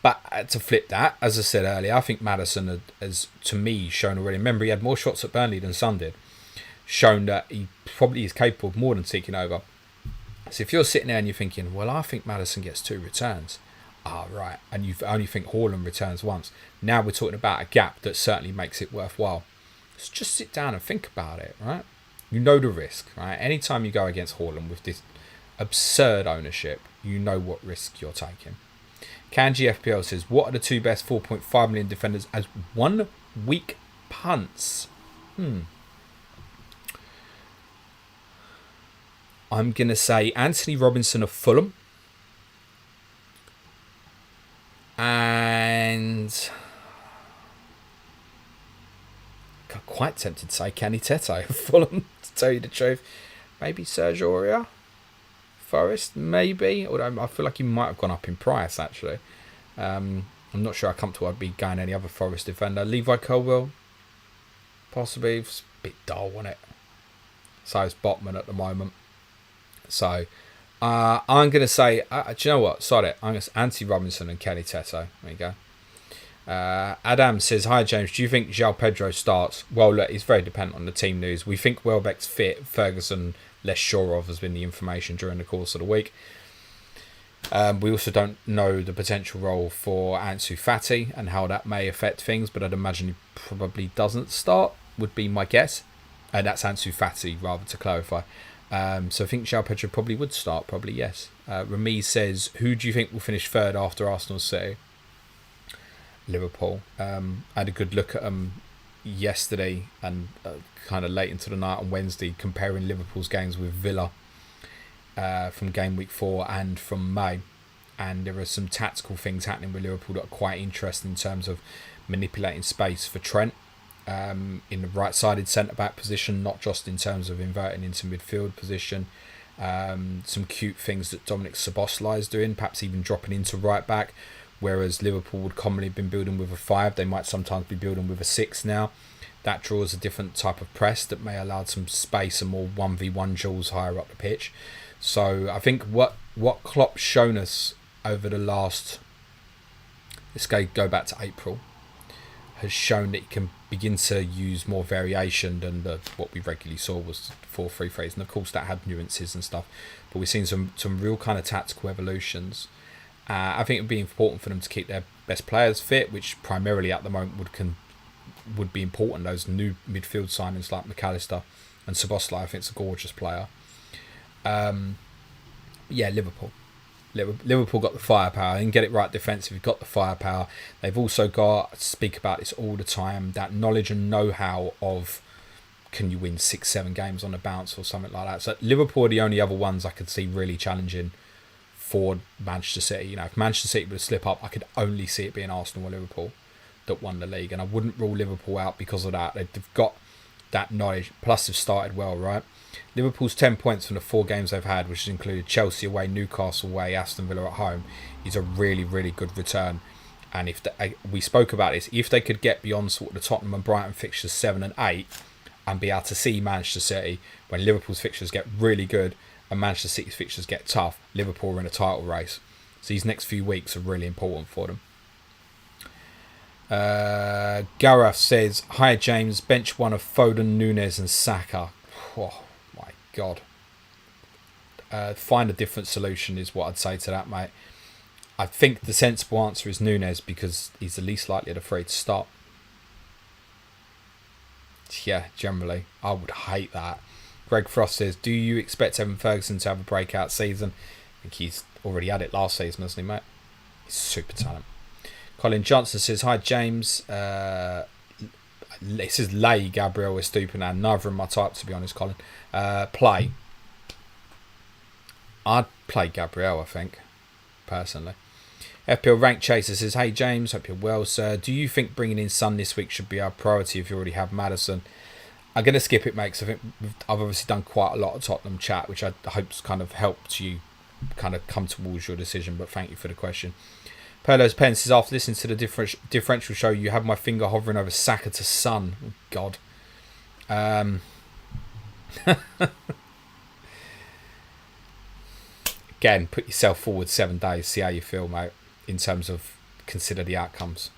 but to flip that, as I said earlier, I think Maddison has, to me, shown already. Remember, he had more shots at Burnley than Son did. Shown that he probably is capable of more than taking over. So if you're sitting there and you're thinking, well, I think Maddison gets 2 returns. Right. And you only think Haaland returns once. Now we're talking about a gap that certainly makes it worthwhile. So just sit down and think about it, right? You know the risk, right? Anytime you go against Haaland with this absurd ownership, you know what risk you're taking. Kanji FPL says, what are the 2 best 4.5 million defenders as 1 week punts? I'm going to say Anthony Robinson of Fulham. And I'm quite tempted to say Kenny Tete of Fulham, to tell you the truth. Maybe Serge Aurier. Forest, maybe. Although I feel like he might have gone up in price, actually. I'm not sure how comfortable I'd be going any other Forest defender. Levi Colwill, possibly. It's a bit dull, wasn't it? So it's Botman at the moment. So I'm going to say, do you know what? Sorry, I'm going to say Anthony Robinson and Kenny Tete. There you go. Adam says, hi James, do you think João Pedro starts? Well, look, it's very dependent on the team news. We think Welbeck's fit. Ferguson less sure of has been the information during the course of the week. We also don't know the potential role for Ansu Fati and how that may affect things, but I'd imagine he probably doesn't start, would be my guess. And that's Ansu Fati, rather, to clarify. So I think João Pedro probably would start, probably yes. Rami says, who do you think will finish 3rd after Arsenal City? Liverpool. I had a good look at them yesterday and kind of late into the night on Wednesday, comparing Liverpool's games with Villa from game week 4 and from May. And there are some tactical things happening with Liverpool that are quite interesting in terms of manipulating space for Trent in the right-sided centre-back position, not just in terms of inverting into midfield position. Some cute things that Dominic Szoboszlai is doing, perhaps even dropping into right-back. Whereas Liverpool would commonly have been building with a 5, they might sometimes be building with a 6 now. That draws a different type of press that may allow some space and more 1v1 duels higher up the pitch. So I think what Klopp's shown us over the last, let's go back to April, has shown that he can begin to use more variation than what we regularly saw was 4-3-3s, and of course that had nuances and stuff. But we've seen some real kind of tactical evolutions. I think it would be important for them to keep their best players fit, which primarily at the moment would be important. Those new midfield signings like McAllister and Szoboszlai, I think it's a gorgeous player. Liverpool. Liverpool got the firepower. They can get it right defensively. Got the firepower. They've also got, speak about this all the time, that knowledge and know-how of, can you win 6-7 games on a bounce or something like that. So Liverpool are the only other ones I could see really challenging for Manchester City. You know, if Manchester City would slip up, I could only see it being Arsenal or Liverpool that won the league, and I wouldn't rule Liverpool out because of that. They've got that knowledge, plus they've started well, right? Liverpool's 10 points from the 4 games they've had, which has included Chelsea away, Newcastle away, Aston Villa at home, is a really, really good return. And if we spoke about this, if they could get beyond sort of the Tottenham and Brighton fixtures 7 and 8 and be able to see Manchester City when Liverpool's fixtures get really good and Manchester City's fixtures get tough, Liverpool are in a title race. So these next few weeks are really important for them. Gareth says, hi James, bench one of Foden, Nunes and Saka. Oh my God. Find a different solution is what I'd say to that, mate. I think the sensible answer is Nunes because he's the least likely to free to start. Yeah, generally. I would hate that. Greg Frost says, do you expect Evan Ferguson to have a breakout season? I think he's already had it last season, hasn't he, mate? He's super talent. Colin Johnson says, hi James. This is Lay, Gabriel Estupinan. Neither of my type, to be honest, Colin. Play. I'd play Gabriel, I think, personally. FPL Rank Chaser says, hey James, hope you're well, sir. Do you think bringing in Son this week should be our priority if you already have Maddison? I'm going to skip it, mate, because I think I've obviously done quite a lot of Tottenham chat, which I hope's kind of helped you kind of come towards your decision, but thank you for the question. Perlo's Pen says, after listening to the differential show, you have my finger hovering over Saka to Son. Oh, God. Again, put yourself forward 7 days, see how you feel, mate, in terms of consider the outcomes.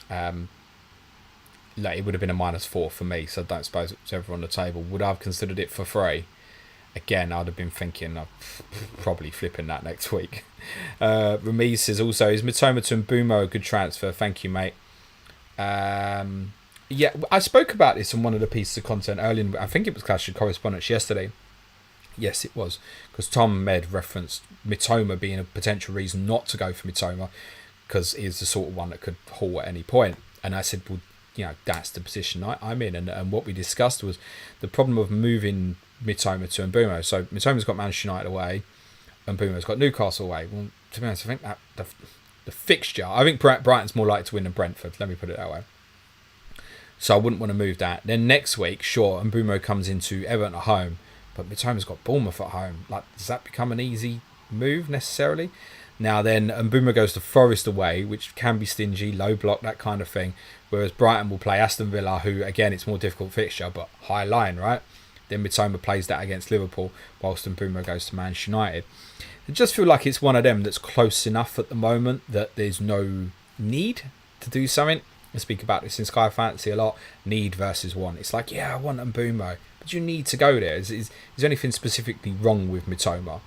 Like, it would have been a -4 for me, so I don't suppose it was ever on the table. Would I have considered it for free? Again, I'd have been thinking of probably flipping that next week. Ramiz says also, is Mitoma to Mbumo a good transfer? Thank you, mate. Yeah, I spoke about this on one of the pieces of content earlier. I think it was Clash of Correspondence yesterday. Yes, it was. Because Tom Med referenced Mitoma being a potential reason not to go for Mitoma, because he's the sort of one that could haul at any point. And I said, well, you know, that's the position I'm in. And what we discussed was the problem of moving Mitoma to Mbumo. So Mitoma's got Manchester United away, and Mbumo's got Newcastle away. Well, to be honest, I think that the fixture, I think Brighton's more likely to win than Brentford. Let me put it that way. So I wouldn't want to move that. Then next week, sure, Mbumo comes into Everton at home, but Mitoma's got Bournemouth at home. Like, does that become an easy move necessarily? Now then, Mbumo goes to Forest away, which can be stingy, low block, that kind of thing. Whereas Brighton will play Aston Villa, who, again, it's more difficult fixture, but high line, right? Then Mitoma plays that against Liverpool, whilst Mbumo goes to Manchester United. I just feel like it's one of them that's close enough at the moment that there's no need to do something. I speak about this in Sky Fantasy a lot. Need versus want. It's like, yeah, I want Mbumo, but you need to go there. Is anything specifically wrong with Mitoma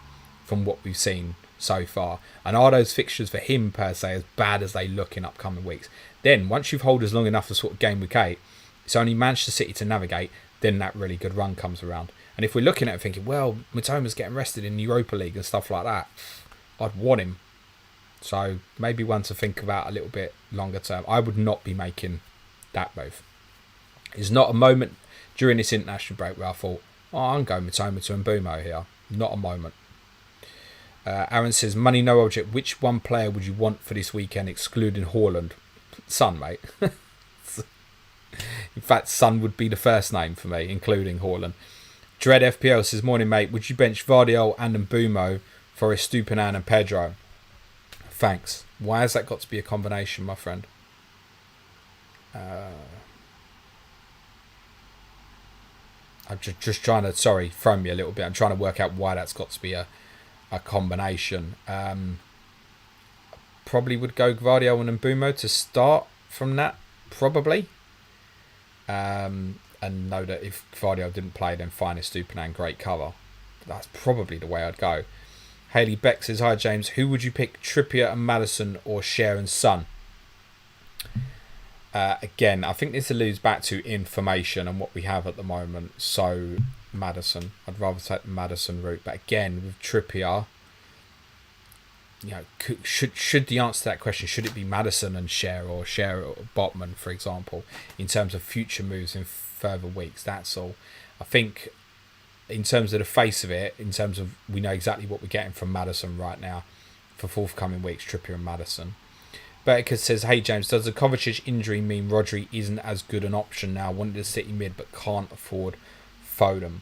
from what we've seen so far? And are those fixtures for him per se as bad as they look in upcoming weeks? Then once you've held us long enough to sort of game week 8, it's only Manchester City to navigate. Then that really good run comes around. And if we're looking at it thinking, well, Mitoma's getting rested in the Europa League and stuff like that, I'd want him. So maybe one to think about a little bit longer term. I would not be making that move. It's not a moment during this international break where I thought, oh, I'm going Mitoma to Mbumo here. Not a moment. Aaron says, money no object. Which one player would you want for this weekend excluding Haaland? Son, mate. In fact, Son would be the first name for me, including Haaland. Dread FPL says, morning, mate. Would you bench Vardiol and Mbumo for Estupinan and Pedro? Thanks. Why has that got to be a combination, my friend? I'm just trying to, sorry, throw me a little bit. I'm trying to work out why that's got to be a combination. Probably would go Gvardiol and Mbumo to start from that probably. And know that if Gvardiol didn't play, then fine, Estupinan, great cover. That's probably the way I'd go. Hayley Beck says, hi James, who would you pick, Trippier and Maddison or Cher and Son? Again, I think this alludes back to information and what we have at the moment. So Maddison, I'd rather take the Maddison route. But again, with Trippier, should the answer to that question, should it be Maddison and Cher or Botman, for example, in terms of future moves in further weeks? That's all. I think in terms of the face of it, in terms of we know exactly what we're getting from Maddison right now for forthcoming weeks, Trippier and Maddison. Betica says, hey James, does the Kovacic injury mean Rodri isn't as good an option now? Wanted a City mid but can't afford Foden.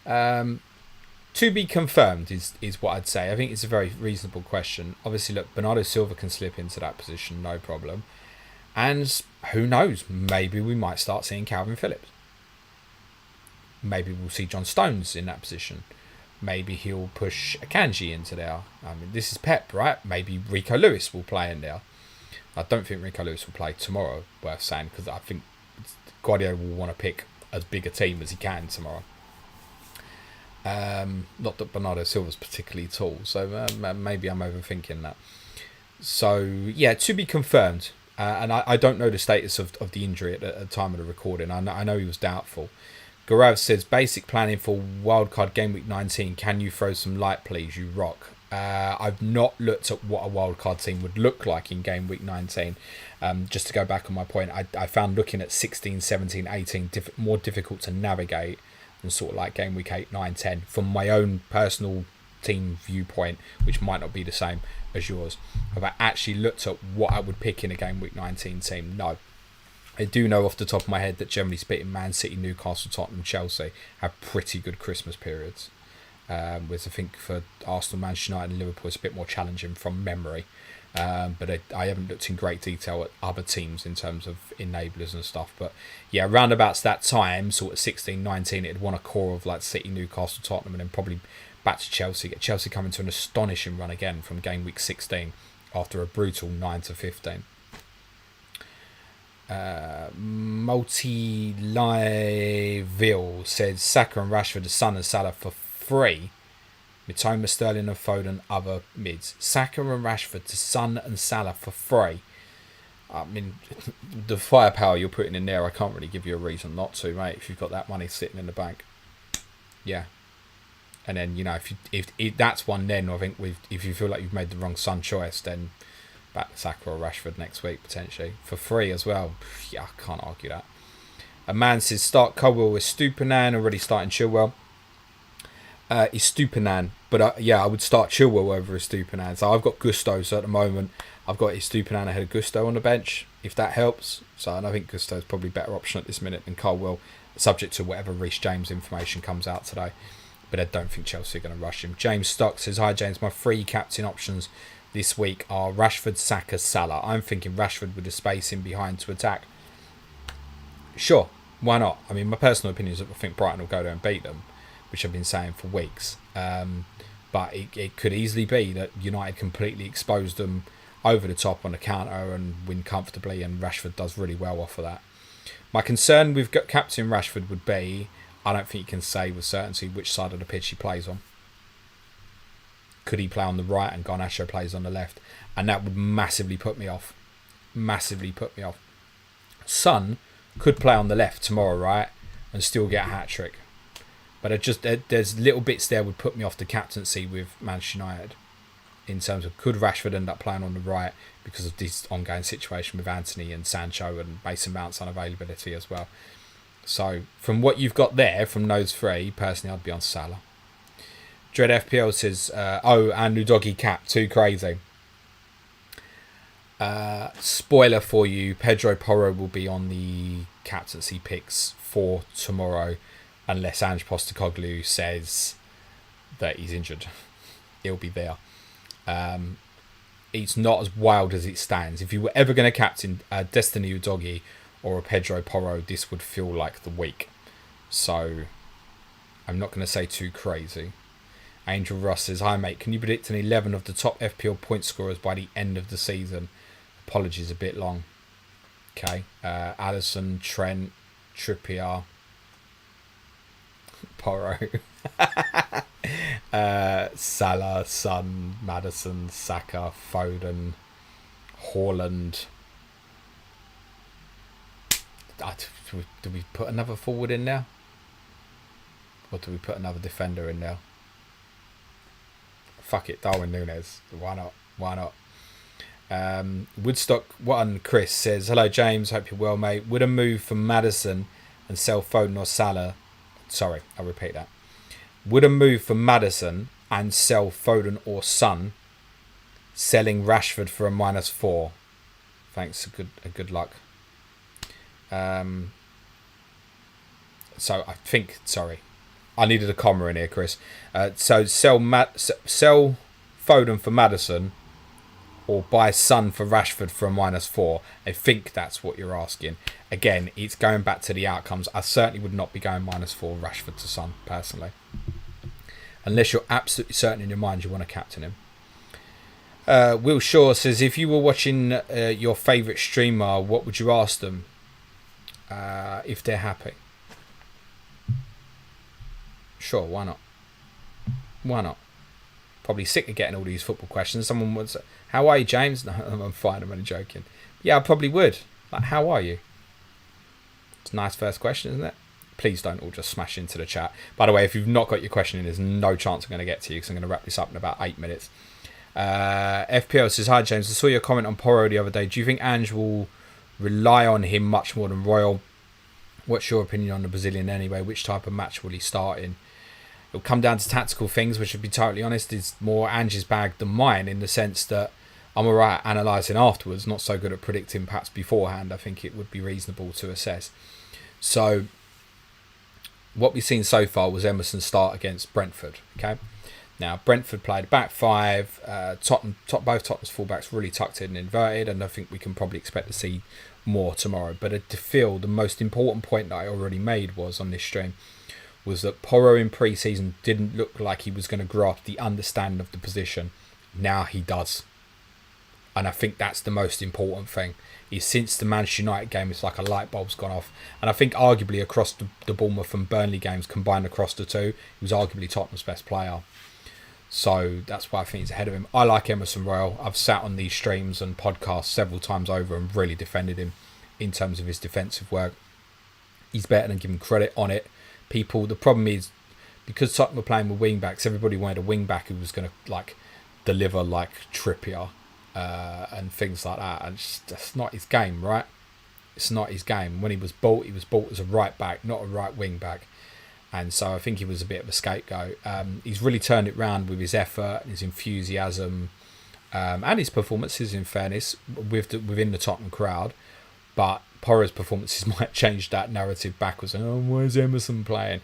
To be confirmed is what I'd say. I think it's a very reasonable question. Obviously, look, Bernardo Silva can slip into that position, no problem. And who knows, maybe we might start seeing Calvin Phillips. Maybe we'll see John Stones in that position. Maybe he'll push Akanji into there. I mean, this is Pep, right? Maybe Rico Lewis will play in there. I don't think Rico Lewis will play tomorrow, worth saying, because I think Guardiola will want to pick as big a team as he can tomorrow. Not that Bernardo Silva's particularly tall, so maybe I'm overthinking that. So, yeah, to be confirmed. And I don't know the status of the injury at the time of the recording. I know he was doubtful. Gaurav says, basic planning for wildcard game week 19. Can you throw some light, please? You rock. I've not looked at what a wildcard team would look like in game week 19. Just to go back on my point, I found looking at 16, 17, 18 more difficult to navigate than sort of like game week 8, 9, 10 from my own personal team viewpoint, which might not be the same as yours. Have I actually looked at what I would pick in a game week 19 team? No. I do know off the top of my head that generally speaking, Man City, Newcastle, Tottenham, Chelsea have pretty good Christmas periods. Whereas I think for Arsenal, Manchester United and Liverpool, it's a bit more challenging from memory. But I haven't looked in great detail at other teams in terms of enablers and stuff. But yeah, roundabouts that time, sort of 16, 19, it'd want a core of like City, Newcastle, Tottenham, and then probably back to Chelsea. Get Chelsea coming to an astonishing run again from game week 16 after a brutal 9-15. Multi-Liville says Saka and Rashford, the Son and Salah for free. Mitoma, Sterling and Foden, other mids. Saka and Rashford to Son and Salah for free. I mean, the firepower you're putting in there, I can't really give you a reason not to, mate. If you've got that money sitting in the bank, yeah. And then if that's one, then I think if you feel like you've made the wrong Son choice, then back to Saka or Rashford next week potentially for free as well. Yeah, I can't argue that. A man says start Colwell with Stupinan, already starting Chilwell. Estupinan, but I would start Chilwell over Estupinan. So I've got Gusto, so at the moment I've got Estupinan ahead of Gusto on the bench, if that helps. So I think Gusto is probably a better option at this minute than Colwell, subject to whatever Reece James information comes out today. But I don't think Chelsea are going to rush him. James Stock says, hi James, my three captain options this week are Rashford, Saka, Salah. I'm thinking Rashford with the space in behind to attack. Sure, why not? I mean, my personal opinion is that I think Brighton will go there and beat them, which I've been saying for weeks. But it could easily be that United completely expose them over the top on the counter and win comfortably, and Rashford does really well off of that. My concern with captain Rashford would be, I don't think you can say with certainty which side of the pitch he plays on. Could he play on the right and Garnacho plays on the left? And that would massively put me off. Massively put me off. Son could play on the left tomorrow, right? And still get a hat-trick. But there's little bits there would put me off the captaincy with Manchester United. In terms of could Rashford end up playing on the right because of this ongoing situation with Anthony and Sancho and Mason Mount's unavailability as well. So from what you've got there, from those three, personally I'd be on Salah. Dread FPL says, and Ludogi Cap, too crazy. Spoiler for you, Pedro Porro will be on the captaincy picks for tomorrow, unless Ange Postecoglou says that he's injured. He'll be there. It's not as wild as it stands. If you were ever going to captain Destiny Udogi or a Pedro Porro, this would feel like the week. So I'm not going to say too crazy. Angel Ross says, hi mate, can you predict an 11 of the top FPL point scorers by the end of the season? Apologies, a bit long. Okay. Addison, Trent, Trippier, Porro, Salah, Son, Maddison, Saka, Foden, Haaland. Do we put another forward in there? Or do we put another defender in there? Fuck it, Darwin Núñez. Why not? Why not? Woodstock One Chris says, hello James, hope you're well, mate. Would a move for Maddison and sell Foden or Salah? Sorry, I'll repeat that. Would a move for Maddison and sell Foden or Son, selling Rashford for a -4? Thanks, a good luck. So I think, sorry, I needed a comma in here, Chris. So sell Foden for Maddison, or buy Son for Rashford for a -4. I think that's what you're asking. Again, it's going back to the outcomes. I certainly would not be going -4 Rashford to Son, personally. Unless you're absolutely certain in your mind you want to captain him. Will Shaw says, if you were watching your favourite streamer, what would you ask them if they're happy? Sure, why not? Why not? Probably sick of getting all these football questions. Someone would say, how are you, James? No, I'm fine, I'm only joking. Yeah, I probably would. Like, how are you? It's a nice first question, isn't it? Please don't all just smash into the chat. By the way, if you've not got your question in, there's no chance I'm going to get to you because I'm going to wrap this up in about 8 minutes. FPL says, hi, James. I saw your comment on Porro the other day. Do you think Ange will rely on him much more than Royal? What's your opinion on the Brazilian anyway? Which type of match will he start in? It'll come down to tactical things, which, to be totally honest, is more Ange's bag than mine, in the sense that I'm alright at analysing afterwards, not so good at predicting perhaps beforehand. I think it would be reasonable to assess. So what we've seen so far was Emerson start against Brentford. Okay, now Brentford played back five. Both Tottenham's fullbacks really tucked in and inverted, and I think we can probably expect to see more tomorrow. But to feel the most important point that I already made was on this stream was that Porro in pre-season didn't look like he was going to grasp the understanding of the position. Now he does. And I think that's the most important thing. Is since the Manchester United game, it's like a light bulb's gone off. And I think arguably across the Bournemouth and Burnley games, combined across the two, he was arguably Tottenham's best player. So that's why I think he's ahead of him. I like Emerson Royal. I've sat on these streams and podcasts several times over and really defended him in terms of his defensive work. He's better than giving credit on it. The problem is, because Tottenham were playing with wing backs, everybody wanted a wing back who was going to like deliver like Trippier and things like that, and that's not his game, right? It's not his game. When he was bought as a right back, not a right wing back, and so I think he was a bit of a scapegoat. He's really turned it round with his effort, his enthusiasm, and his performances, in fairness, within the Tottenham crowd. But Porro's performances might change that narrative backwards. And, oh, where's Emerson playing?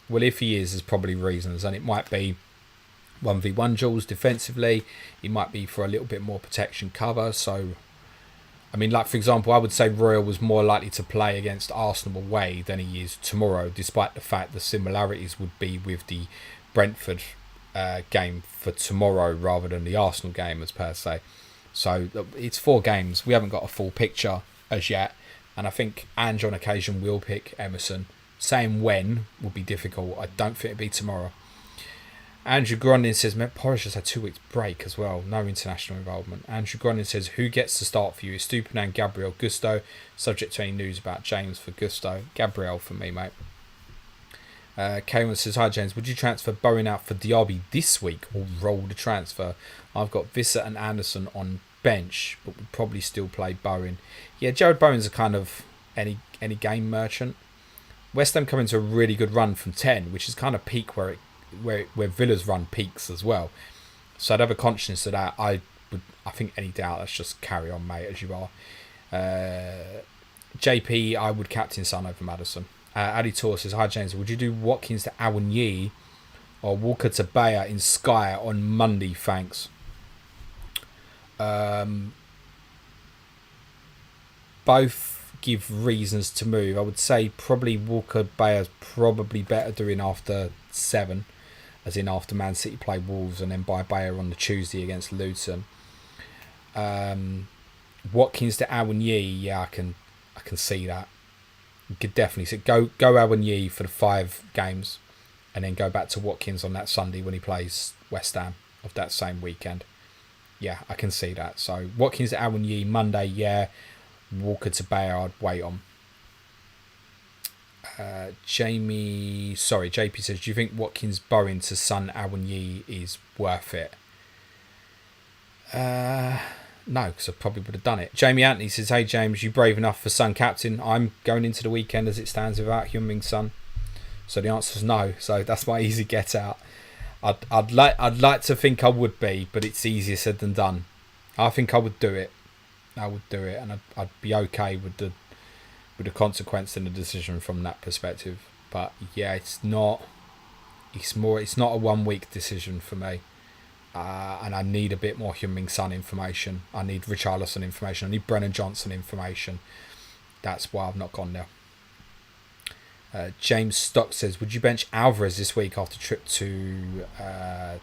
Well, if he is, there's probably reasons. And it might be 1v1 duels defensively. It might be for a little bit more protection cover. So, I mean, like, for example, I would say Royal was more likely to play against Arsenal away than he is tomorrow, despite the fact the similarities would be with the Brentford game for tomorrow rather than the Arsenal game, as per se. So, it's 4 games. We haven't got a full picture as yet, and I think Ange on occasion will pick Emerson. Saying when would be difficult. I don't think it'd be tomorrow. Andrew Grondin says, Porro just had 2 weeks break as well, no international involvement. Andrew Grondin says, who gets to start for you? Is Stupinan, Gabriel, Gusto? Subject to any news about James for Gusto. Gabriel for me, mate. Kayman says, hi James, would you transfer Bowen out for Diaby this week or roll the transfer? I've got Visser and Anderson on bench, but would probably still play Bowen. Yeah, Jared Bowen's a kind of any game merchant. West Ham come into a really good run from 10, which is kind of peak where Villa's run peaks as well. So I'd have a conscience of that. I think any doubt, let's just carry on, mate, as you are. JP, I would captain Son over Maddison. Adi Tor says, hi James, would you do Watkins to Awoniyi or Walker to Bayer in Sky on Monday? Thanks. Both give reasons to move. I would say probably Walker Bayer's probably better doing after 7, as in after Man City play Wolves and then buy Bayer on the Tuesday against Luton. Watkins to Awoniyi, yeah, I can see that. You could definitely see go Awoniyi for the 5 games, and then go back to Watkins on that Sunday when he plays West Ham of that same weekend. Yeah, I can see that. So Watkins to Awoniyi Monday, yeah. Walker to Bayer, I'd wait on. JP says, do you think Watkins, Bowen to Son, Awoniyi is worth it? No, because I probably would have done it. Jamie Anthony says, hey James, you brave enough for Son captain? I'm going into the weekend as it stands without Heung-min Son. So the answer is no. So that's my easy get out. I'd like to think I would be, but it's easier said than done. I think I would do it. And I'd be okay with the consequence and the decision from that perspective. But yeah, it's not a 1 week decision for me. And I need a bit more Heung-min Son information. I need Richarlison information. I need Brennan Johnson information. That's why I've not gone there. James Stock says, would you bench Alvarez this week after trip to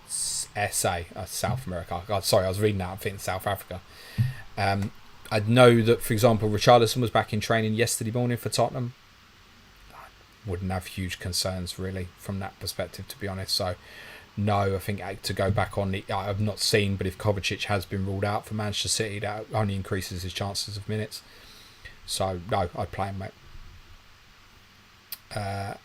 South America? God, sorry, I was reading that. I'm thinking South Africa. I know that, for example, Richarlison was back in training yesterday morning for Tottenham. I wouldn't have huge concerns, really, from that perspective, to be honest. So, no, I think to go back on the... I've not seen, but if Kovacic has been ruled out for Manchester City, that only increases his chances of minutes. So, no, I'd play him, mate.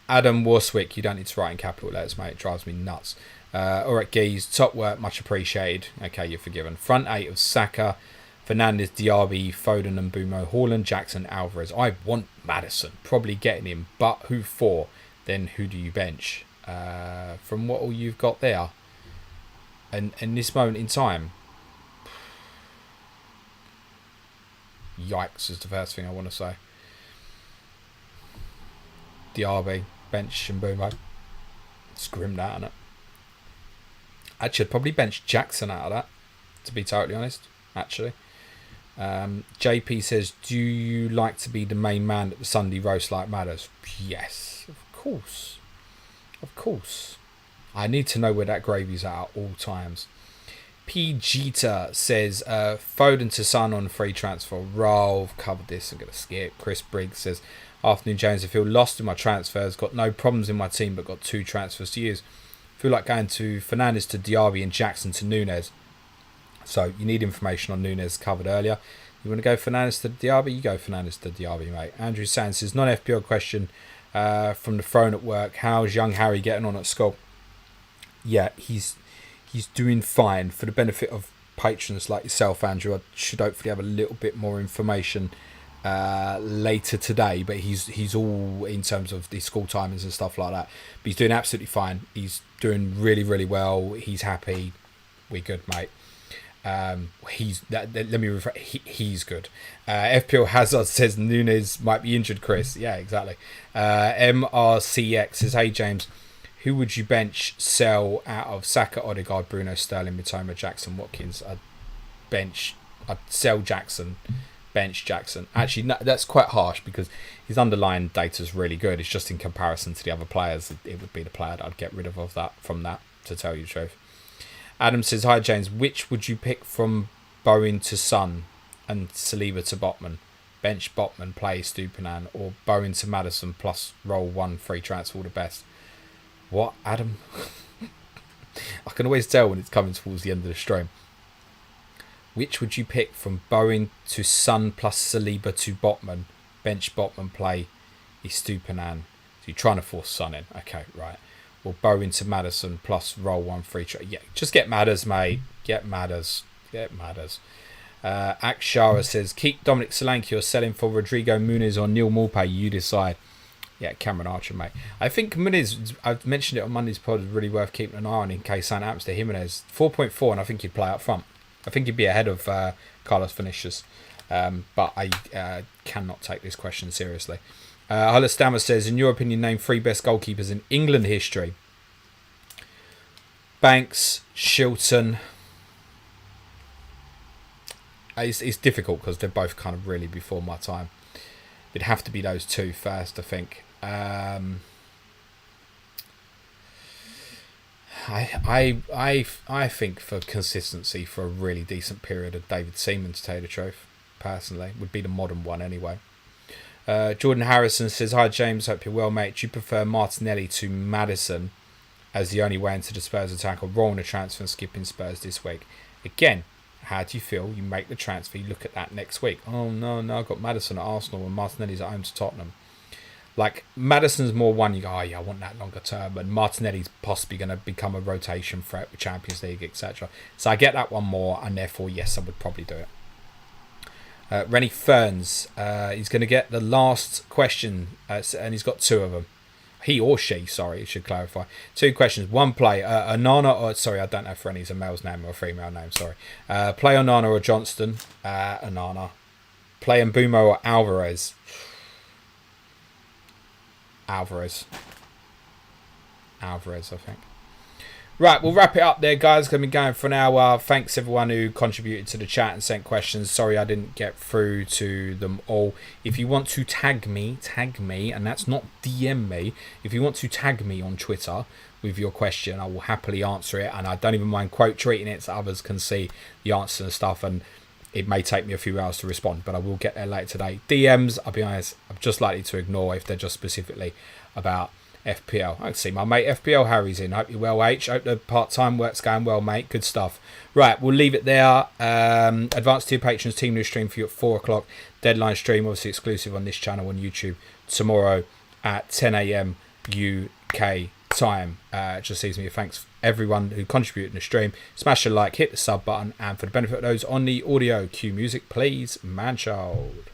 Adam Warswick, you don't need to write in capital letters, mate. It drives me nuts. Alright, Geese, top work, much appreciated. Okay, you're forgiven. Front 8 of Saka, Fernandes, Diaby, Foden and Bumo, Haaland, Jackson, Alvarez. I want Maddison, probably getting him, but who for? Then who do you bench? From what all you've got there, and in this moment in time, yikes is the first thing I want to say. Diaby, bench and Bumo. Scrimmed out on it. Actually, I'd probably bench Jackson out of that, to be totally honest, actually. JP says, do you like to be the main man at the Sunday roast like Matters? Yes, of course. Of course. I need to know where that gravy's at all times. P. Jeter says, Foden to Son on free transfer. I've covered this. I'm going to skip. Chris Briggs says, afternoon James, I feel lost in my transfers. Got no problems in my team, but got 2 transfers to use. Feel like going to Fernandes to Diaby and Jackson to Nunes. So you need information on Nunes covered earlier. You want to go Fernandes to Diaby? You go Fernandes to Diaby, mate. Andrew Sands says, non-FPL question from the phone at work. How's young Harry getting on at school? Yeah, he's doing fine. For the benefit of patrons like yourself, Andrew, I should hopefully have a little bit more information later today. But he's all in terms of the school timings and stuff like that. But he's doing absolutely fine. He's doing really, really well. He's happy. We're good, mate. He's good. FPL Hazard says Nunes might be injured, Chris. Yeah, exactly. MRCX says, hey James, who would you bench, sell out of Saka, Odegaard, Bruno, Sterling, Mitoma, Jackson, Watkins? I'd sell Jackson, bench Jackson. Actually, no, that's quite harsh because his underlying data is really good. It's just in comparison to the other players, it would be the player that I'd get rid of that, to tell you the truth. Adam says, hi James, which would you pick from Bowen to Son and Saliba to Botman? Bench Botman, play Stupinan, or Bowen to Maddison plus roll 1 free transfer, all the best. What, Adam? I can always tell when it's coming towards the end of the stream. Which would you pick from Bowen to Son plus Saliba to Botman? Bench Botman, play Stupinan. So you're trying to force Son in. Okay, right. Or Bowen to Maddison plus roll 1 free trade. Yeah, just get Madders, mate. Get Madders. Akshara says, keep Dominic Solanke or sell him for Rodrigo Muniz or Neil Maupay. You decide. Yeah, Cameron Archer, mate. I think Muniz, I've mentioned it on Monday's pod, is really worth keeping an eye on in case something happens to Jimenez. 4.4, and I think he'd play up front. I think he'd be ahead of Carlos Vinicius. But I cannot take this question seriously. Hollistammer says, in your opinion, name 3 best goalkeepers in England history. Banks, Shilton. It's difficult because they're both kind of really before my time. It'd have to be those 2 first, I think. I think for consistency for a really decent period of David Seaman, to tell you the truth, personally, would be the modern one anyway. Jordan Harrison says, hi James, hope you're well, mate. Do you prefer Martinelli to Maddison as the only way into the Spurs attack, or rolling a transfer and skipping Spurs this week? Again, how do you feel? You make the transfer, you look at that next week. Oh no, I've got Maddison at Arsenal and Martinelli's at home to Tottenham. Like, Maddison's more one you go, oh yeah, I want that longer term, and Martinelli's possibly going to become a rotation threat with Champions League, etc. So I get that one more, and therefore, yes, I would probably do it. Rennie Ferns, he's going to get the last question, and he's got two of them. He or she, sorry, should clarify. Two questions. One play, Onana, or sorry, I don't know if Rennie's a male's name or a female name, sorry. Play Onana or Johnston? Onana. Play Mbumo or Alvarez? Alvarez, I think. Right, we'll wrap it up there, guys. Going to be going for an hour. Thanks everyone who contributed to the chat and sent questions. Sorry I didn't get through to them all. If you want to tag me, and that's not DM me. If you want to tag me on Twitter with your question, I will happily answer it, and I don't even mind quote tweeting it so others can see the answer and stuff. And it may take me a few hours to respond, but I will get there later today. DMs, I'll be honest, I'm just likely to ignore if they're just specifically about FPL. I can see my mate FPL Harry's in. Hope you're well, H. Hope the part-time work's going well, mate. Good stuff. Right, we'll leave it there. Advanced Tier Patrons Team News stream for you at 4 o'clock. Deadline stream, obviously exclusive on this channel on YouTube tomorrow at 10 a.m. UK time. Just leaves me a thanks for everyone who contributed in the stream. Smash a like, hit the sub button, and for the benefit of those on the audio, cue music please, man child.